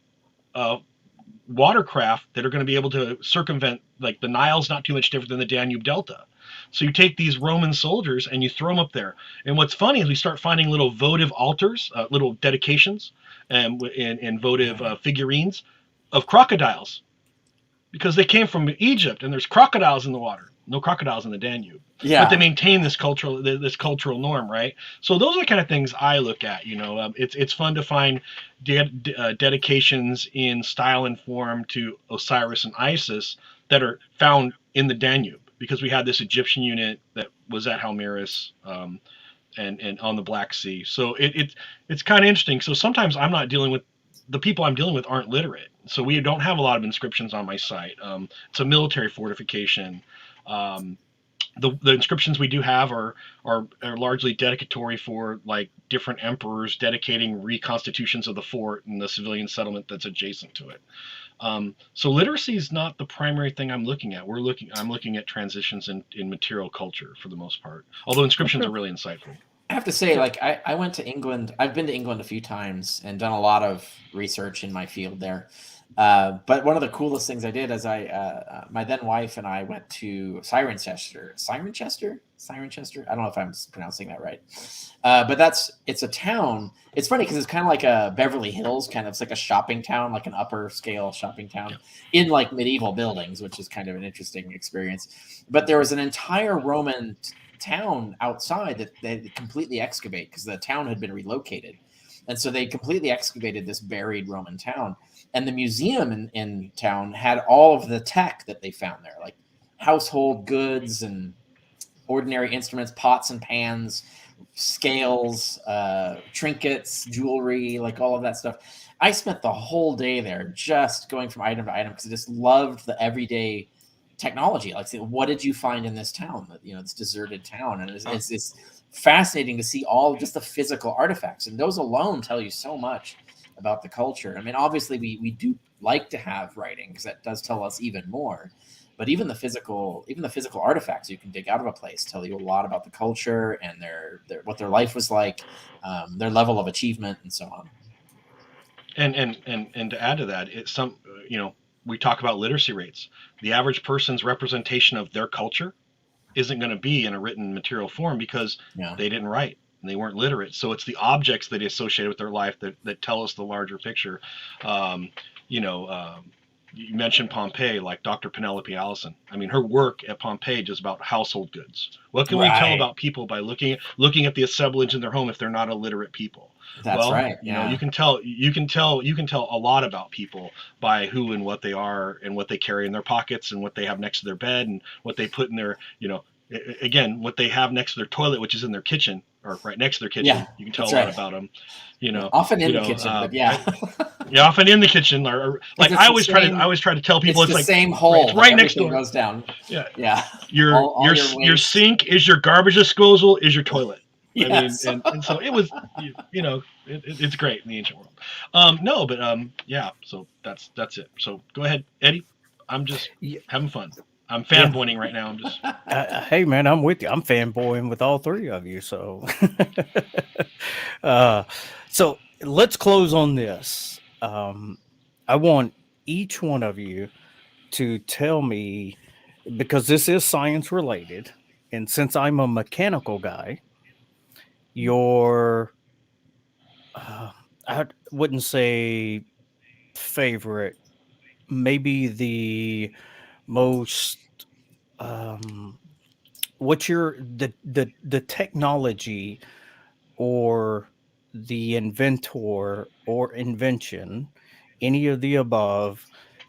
watercraft that are going to be able to circumvent, the Nile's not too much different than the Danube Delta. So you take these Roman soldiers and you throw them up there. And what's funny is we start finding little votive altars, little dedications and votive figurines of crocodiles because they came from Egypt and there's crocodiles in the water. no crocodiles in the Danube. Yeah. But they maintain this cultural norm, right? So those are the kind of things I look at. It's fun to find dedications in style and form to Osiris and Isis that are found in the Danube, because we had this Egyptian unit that was at Halmaris, and on the Black Sea. So it's kind of interesting. So sometimes I'm not dealing with the people I'm dealing with aren't literate. So we don't have a lot of inscriptions on my site. It's a military fortification. The inscriptions we do have are largely dedicatory for like different emperors dedicating reconstitutions of the fort and the civilian settlement that's adjacent to it. So literacy is not the primary thing I'm looking at. I'm looking at transitions in material culture for the most part, although inscriptions are really insightful. I have to say, like, I went to England. I've been to England a few times and done a lot of research in my field there. But one of the coolest things I did is my then wife and I went to Cirencester. I don't know if I'm pronouncing that right. But it's a town. It's funny because it's kind of like a Beverly Hills it's like a shopping town, like an upper scale shopping town in like medieval buildings, which is kind of an interesting experience. But there was an entire Roman town outside that they completely excavate because the town had been relocated. And so they completely excavated this buried Roman town. And the museum in town had all of the tech that they found there, like household goods and ordinary instruments, pots and pans, scales, trinkets, jewelry, like all of that stuff. I spent the whole day there just going from item to item because I just loved the everyday technology. Like, what did you find in this town? This deserted town, and it's fascinating to see all just the physical artifacts, and those alone tell you so much about the culture. I mean, obviously, we do like to have writing because that does tell us even more. But even the physical artifacts you can dig out of a place tell you a lot about the culture and their what their life was like, their level of achievement, and so on. And to add to that, we talk about literacy rates. The average person's representation of their culture isn't going to be in a written material form because they didn't write and they weren't literate. So it's the objects that they associate with their life that tell us the larger picture. You mentioned Pompeii, like Dr. Penelope Allison. I mean, her work at Pompeii is about household goods. What can we tell about people by looking at the assemblage in their home if they're not illiterate people? That's right. You can tell a lot about people by who and what they are and what they carry in their pockets and what they have next to their bed and what they put in their, again, what they have next to their toilet, which is in their kitchen or right next to their kitchen. Yeah, you can tell a lot about them. Often in the kitchen, but yeah. Yeah, often in the kitchen, or like I always try to tell people it's like same hole. It's right next door. Goes down. Yeah. Your sink is your garbage disposal is your toilet. Yes. I mean, and so it was, it's great in the ancient world. So that's it. So go ahead, Eddie. I'm just having fun. I'm fanboying right now. I'm just. Hey man, I'm with you. I'm fanboying with all three of you. So, so let's close on this. I want each one of you to tell me, because this is science related, and since I'm a mechanical guy, your I wouldn't say favorite, maybe the most what's the technology or the inventor or invention, any of the above,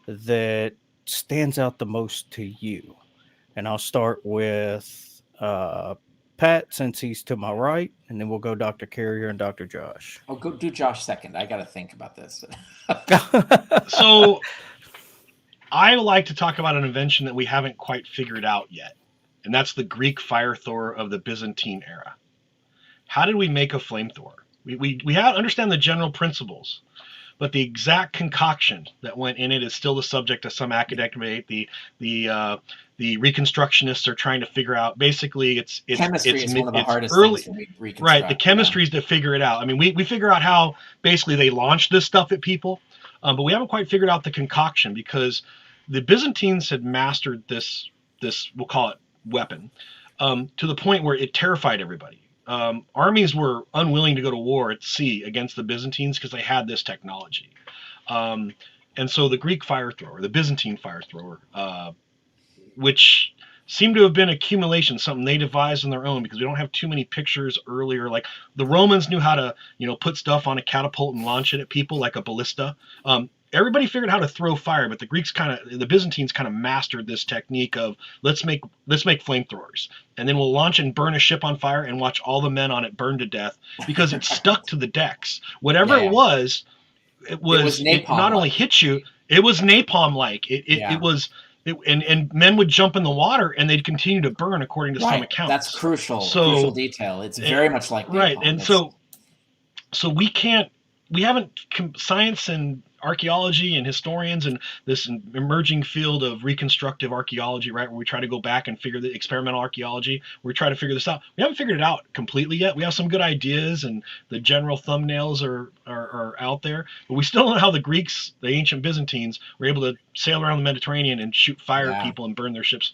that stands out the most to you? And I'll start with Pat, since he's to my right, and then we'll go Dr. Carrier and Dr. Josh. I'll go do Josh second. I got to think about this. So I like to talk about an invention that we haven't quite figured out yet, and that's the Greek fire thrower of the Byzantine era. How did we make a flamethrower? We understand the general principles, but the exact concoction that went in it is still the subject of some academic debate. The reconstructionists are trying to figure out. Basically, it's chemistry is one of the hardest early, things to reconstruct. Right, the chemistry is to figure it out. I mean, we figure out how basically they launched this stuff at people, but we haven't quite figured out the concoction, because the Byzantines had mastered this we'll call it weapon to the point where it terrified everybody. Armies were unwilling to go to war at sea against the Byzantines because they had this technology. And so the Greek fire thrower, the Byzantine fire thrower, which seem to have been accumulation, something they devised on their own, because we don't have too many pictures earlier. Like the Romans knew how to, put stuff on a catapult and launch it at people like a ballista. Everybody figured how to throw fire, but the Byzantines kind of mastered this technique of let's make flamethrowers, and then we'll launch and burn a ship on fire and watch all the men on it burn to death because it stuck to the decks. Whatever it was it not only hit you, it was napalm like. It was. And men would jump in the water and they'd continue to burn, according to some accounts. That's crucial detail. It's very much like napalm. Right. And so we haven't, science and archaeology and historians and this emerging field of reconstructive archaeology, right, where we try to go back and figure the experimental archaeology, where we try to figure this out. We haven't figured it out completely yet. We have some good ideas and the general thumbnails are out there, but we still don't know how the Greeks, the ancient Byzantines, were able to sail around the Mediterranean and shoot fire at people and burn their ships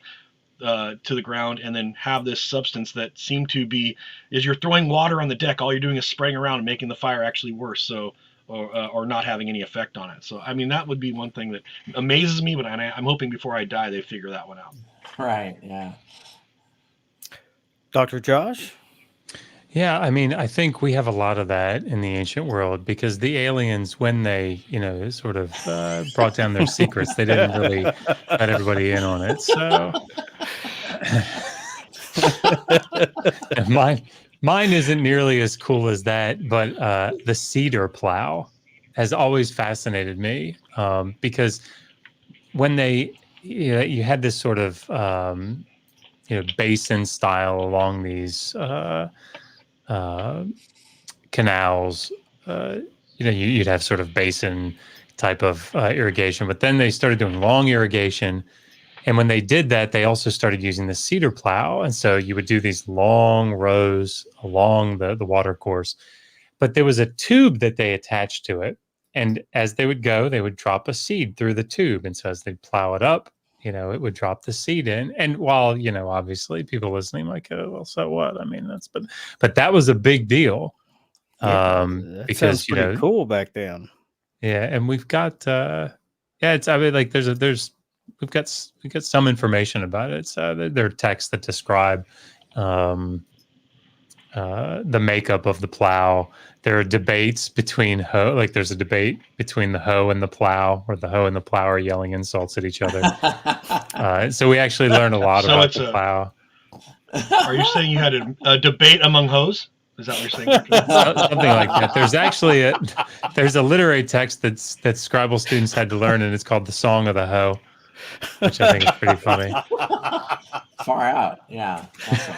to the ground, and then have this substance that seemed to be, as you're throwing water on the deck, all you're doing is spraying around and making the fire actually worse. So or not having any effect on it. So, I mean, that would be one thing that amazes me, but I'm hoping before I die, they figure that one out. Right, yeah. Dr. Josh? Yeah, I mean, I think we have a lot of that in the ancient world, because the aliens, when they, sort of brought down their secrets, they didn't really let everybody in on it. So Mine isn't nearly as cool as that, but the cedar plow has always fascinated me, because when you had this sort of basin style along these canals, you'd have sort of basin type of irrigation, but then they started doing long irrigation. And when they did that, they also started using the cedar plow. And so you would do these long rows along the water course. But there was a tube that they attached to it. And as they would go, they would drop a seed through the tube. And so as they plow it up, it would drop the seed in. And while, obviously people listening like, oh, well, so what? I mean, but that was a big deal. Because, sounds pretty cool back then. Yeah. And we've got, we've got some information about it. There are texts that describe the makeup of the plow. There are debates between there's a debate between the hoe and the plow, where the hoe and the plow are yelling insults at each other. So we actually learned a lot about the plow. Are you saying you had a debate among hoes? Is that what you're saying? Something like that. There's actually there's a literary text that Scribble students had to learn, and it's called "The Song of the Hoe," which I think is pretty funny. Far out, yeah. Awesome.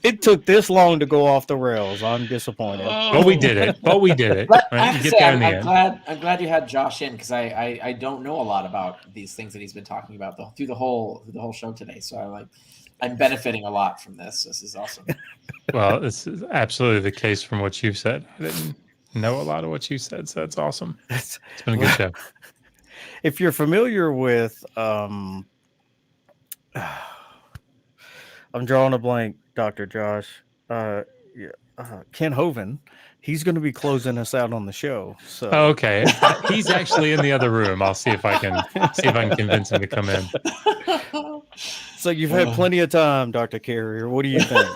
It took this long to go off the rails. I'm disappointed. But we did it. I'm glad you had Josh in, because I don't know a lot about these things that he's been talking about through the whole show today. So I'm benefiting a lot from this. This is awesome. Well, this is absolutely the case from what you've said. I didn't know a lot of what you said, so that's awesome. It's been a good show. If you're familiar with, I'm drawing a blank, Dr. Josh, Ken Hovind, he's going to be closing us out on the show. So okay, he's actually in the other room. I'll see if I can convince him to come in. So you've had plenty of time, Dr. Carrier. What do you think?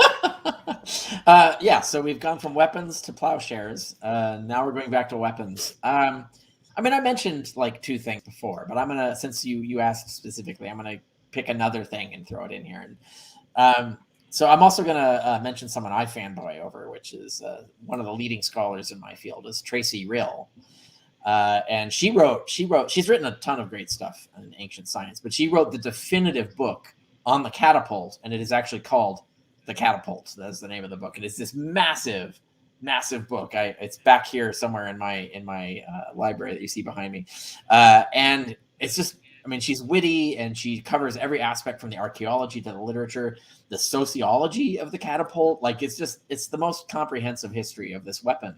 So we've gone from weapons to plowshares. Now we're going back to weapons. I mentioned like two things before, but I'm gonna, since you asked specifically, I'm gonna pick another thing and throw it in here. And so I'm also gonna mention someone I fanboy over, which is one of the leading scholars in my field, is Tracy Rill. And she's written a ton of great stuff in ancient science, but she wrote the definitive book on the catapult, and it is actually called The Catapult. That's the name of the book. It is this massive book. It's back here somewhere in my library that you see behind me. And it's just, she's witty, and she covers every aspect from the archaeology to the literature, the sociology of the catapult. Like, it's the most comprehensive history of this weapon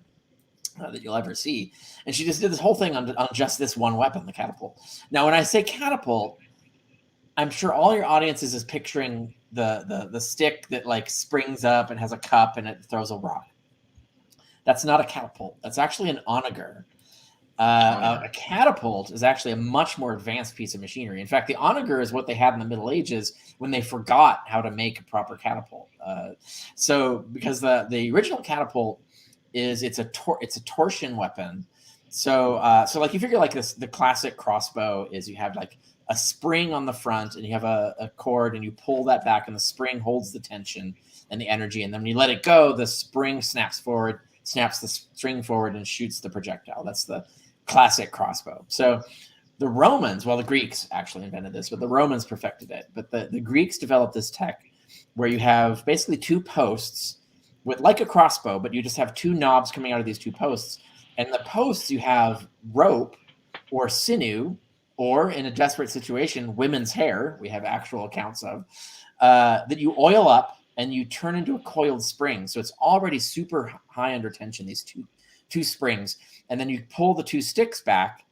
that you'll ever see. And she just did this whole thing on just this one weapon, the catapult. Now, when I say catapult, I'm sure all your audiences is picturing the stick that like springs up and has a cup and it throws a rock. That's not a catapult. That's actually an onager. A catapult is actually a much more advanced piece of machinery. In fact, the onager is what they had in the Middle Ages when they forgot how to make a proper catapult. So because the original catapult it's a torsion weapon. So like you figure like this, the classic crossbow is you have like a spring on the front and you have a cord and you pull that back and the spring holds the tension and the energy, and then when you let it go, the spring snaps the string forward and shoots the projectile. That's the classic crossbow. So the Romans, well, the Greeks actually invented this, but the Romans perfected it. But the Greeks developed this tech where you have basically two posts with like a crossbow, but you just have two knobs coming out of these two posts. And the posts, you have rope or sinew, or in a desperate situation, women's hair, we have actual accounts of, that you oil up and you turn into a coiled spring. So it's already super high under tension, these two springs. And then you pull the two sticks back,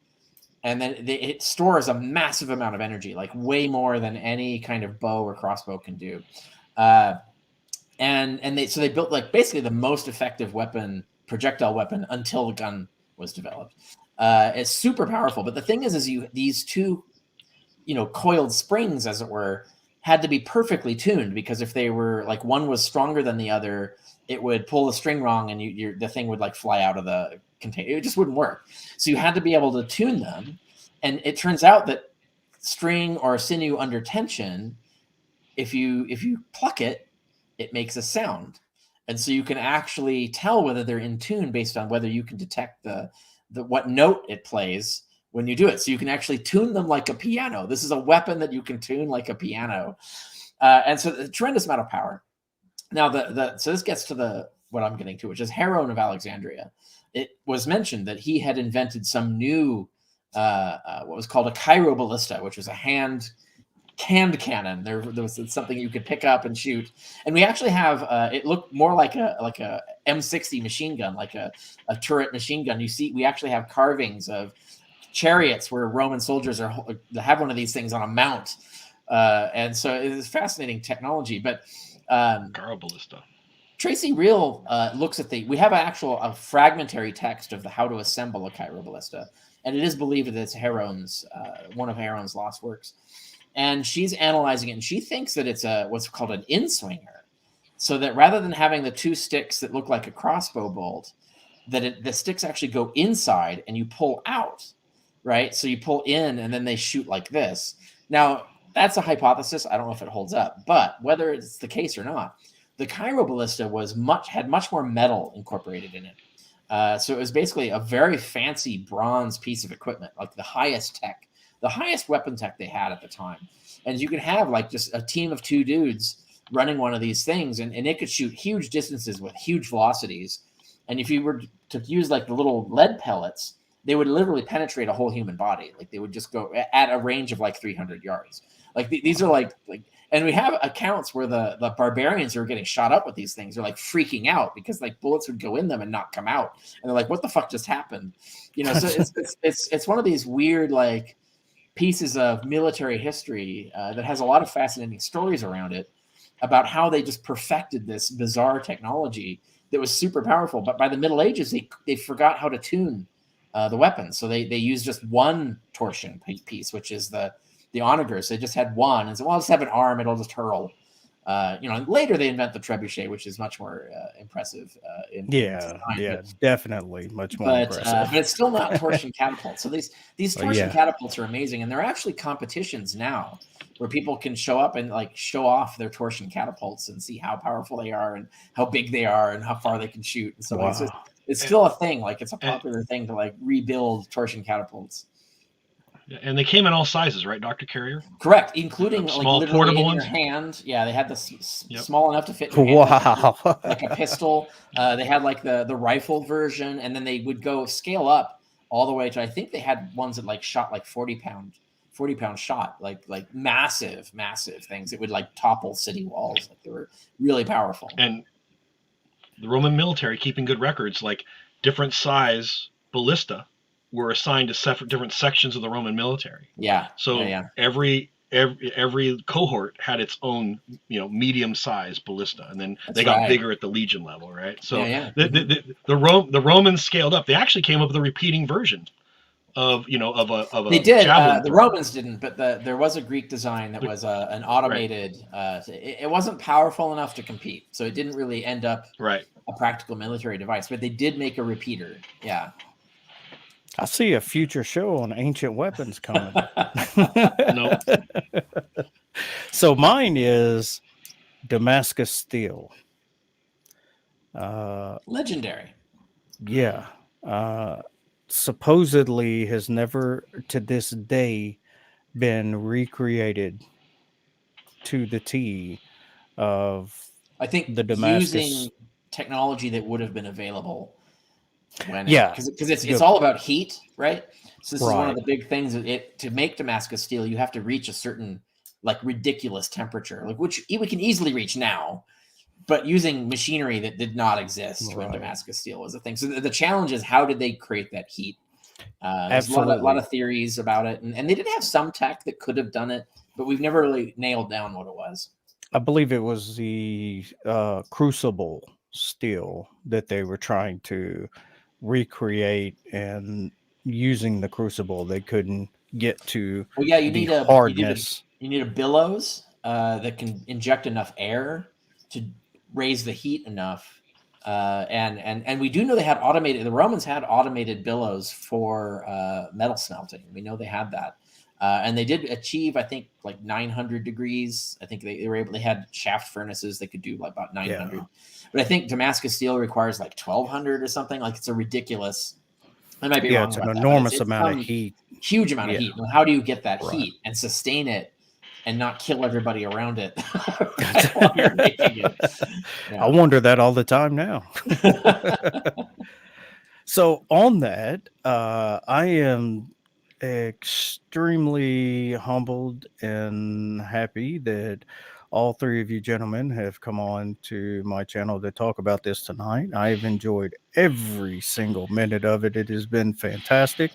and then it stores a massive amount of energy, like way more than any kind of bow or crossbow can do. And they built like basically the most effective projectile weapon until the gun was developed. It's super powerful. But the thing is these two, coiled springs, as it were, had to be perfectly tuned, because if they were like one was stronger than the other, it would pull the string wrong and the thing would like fly out of the container. It just wouldn't work. So you had to be able to tune them. And it turns out that string or sinew under tension, if you pluck it, it makes a sound. And so you can actually tell whether they're in tune based on whether you can detect the what note it plays when you do it. So you can actually tune them like a piano. This is a weapon that you can tune like a piano. And so a tremendous amount of power. Now, so this gets to what I'm getting to, which is Heron of Alexandria. It was mentioned that he had invented some new, what was called a chiroballista, which was a hand cannon. There was something you could pick up and shoot. And we actually have, it looked more like a M60 machine gun, like a turret machine gun. You see, we actually have carvings of chariots where Roman soldiers have one of these things on a mount. And so it is fascinating technology. But Chiroballista. Tracy Reel looks at we have a fragmentary text of how to assemble a chiroballista, and it is believed that it's Heron's, one of Heron's lost works. And she's analyzing it, and she thinks that it's what's called an in-swinger, so that rather than having the two sticks that look like a crossbow bolt, that the sticks actually go inside and you pull out, right? So you pull in and then they shoot like this. Now, that's a hypothesis. I don't know if it holds up, but whether it's the case or not, the chiroballista had much more metal incorporated in it. So it was basically a very fancy bronze piece of equipment, like the highest weapon tech they had at the time. And you could have like just a team of two dudes running one of these things, and it could shoot huge distances with huge velocities. And if you were to use like the little lead pellets, they would literally penetrate a whole human body. Like they would just go at a range of like 300 yards. Like these are like, and we have accounts where the barbarians who are getting shot up with these things are like freaking out because like bullets would go in them and not come out. And they're like, what the fuck just happened? So it's one of these weird, like, pieces of military history that has a lot of fascinating stories around it about how they just perfected this bizarre technology that was super powerful. But by the Middle Ages, they forgot how to tune the weapons. So they used just one torsion piece, which is the onagers. They just had one and said, well, I'll just have an arm. It'll just hurl. Later they invent the trebuchet, which is much more impressive. Definitely much more impressive. But it's still not torsion catapults. So these torsion catapults are amazing, and they're actually competitions now where people can show up and like show off their torsion catapults and see how powerful they are and how big they are and how far they can shoot. And so it's still a thing. Like it's a popular thing to like rebuild torsion catapults. And they came in all sizes, right, Dr. Carrier? Correct, including small like portable in ones. Your hand. Yeah, they had the small enough to fit in your hand, like a pistol. They had like the rifle version, and then they would go scale up all the way to, I think they had ones that like shot like 40-pound shot, like massive things. It would like topple city walls. Like they were really powerful. And the Roman military, keeping good records, like different size ballista were assigned to different sections of the Roman military. Yeah. So every cohort had its own, medium sized ballista, and then they got bigger at the legion level, right? So the Romans scaled up. They actually came up with a repeating version of a They did. javelin The thrower. Romans didn't, but there was a Greek design that was an automated. It wasn't powerful enough to compete, so it didn't really end up Right. a practical military device. But they did make a repeater. Yeah. I see a future show on ancient weapons coming. Nope. So mine is Damascus steel. Legendary. Yeah. Supposedly has never to this day been recreated to the T of I think the Damascus. using technology that would have been available when Yeah. because it's all about heat, right? So this is one of Right. the big things to make Damascus steel, you have to reach a certain like ridiculous temperature, like which we can easily reach now, but using machinery that did not exist when Right. Damascus steel was a thing. So the challenge is, how did they create that heat? There's a lot Absolutely. of theories about it, and they did have some tech that could have done it, but we've never really nailed down what it was. I believe it was the crucible steel that they were trying to recreate, and using the crucible, they couldn't get to Well, yeah, you the need hardness. you need a billows that can inject enough air to raise the heat enough. And we do know they had automated. The Romans had automated billows for metal smelting. We know they had that, and they did achieve, I think, like 900 degrees. I think they were able. They had shaft furnaces that could do like about 900. Yeah. But I think Damascus steel requires like 1200 or something. Like, it's a ridiculous. I might be Yeah, wrong it's about an that, but enormous it's amount of some heat. huge amount of Yeah. heat. Well, how do you get that Right. heat and sustain it and not kill everybody around it while you're making it? I wonder that all the time now. So on that, I am extremely humbled and happy that all three of you gentlemen have come on to my channel to talk about this tonight. I've enjoyed every single minute of it. It has been fantastic.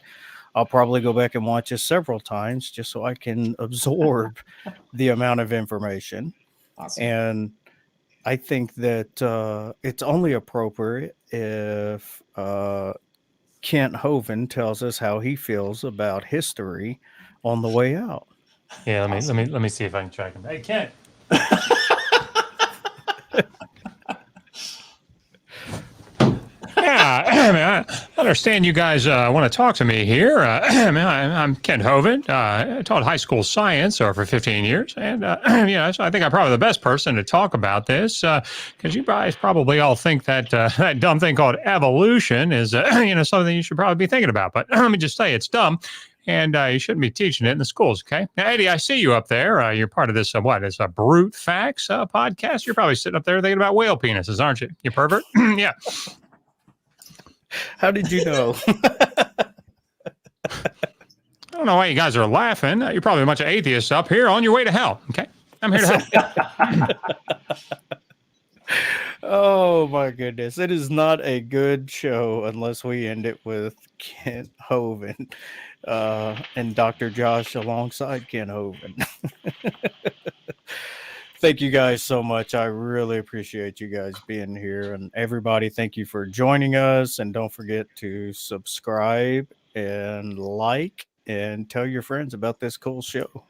I'll probably go back and watch it several times just so I can absorb the amount of information. Awesome. And I think that it's only appropriate if Kent Hovind tells us how he feels about history on the way out. Yeah, Awesome. let me see if I can track him. Hey, Kent. Yeah, I mean, I understand you guys want to talk to me here. I'm Kent Hovind. I taught high school science for 15 years, and so I think I'm probably the best person to talk about this because you guys probably all think that that dumb thing called evolution is something you should probably be thinking about. But let me just say, it's dumb. And you shouldn't be teaching it in the schools, okay? Now, Eddie, I see you up there. You're part of this, it's a Brute Facts podcast. You're probably sitting up there thinking about whale penises, aren't you? You pervert? Yeah. How did you know? I don't know why you guys are laughing. You're probably a bunch of atheists up here on your way to hell, okay? I'm here to help. Oh my goodness. It is not a good show unless we end it with Kent Hovind and Dr. Josh alongside Kent Hovind. Thank you guys so much. I really appreciate you guys being here. And everybody, thank you for joining us. And don't forget to subscribe and like and tell your friends about this cool show.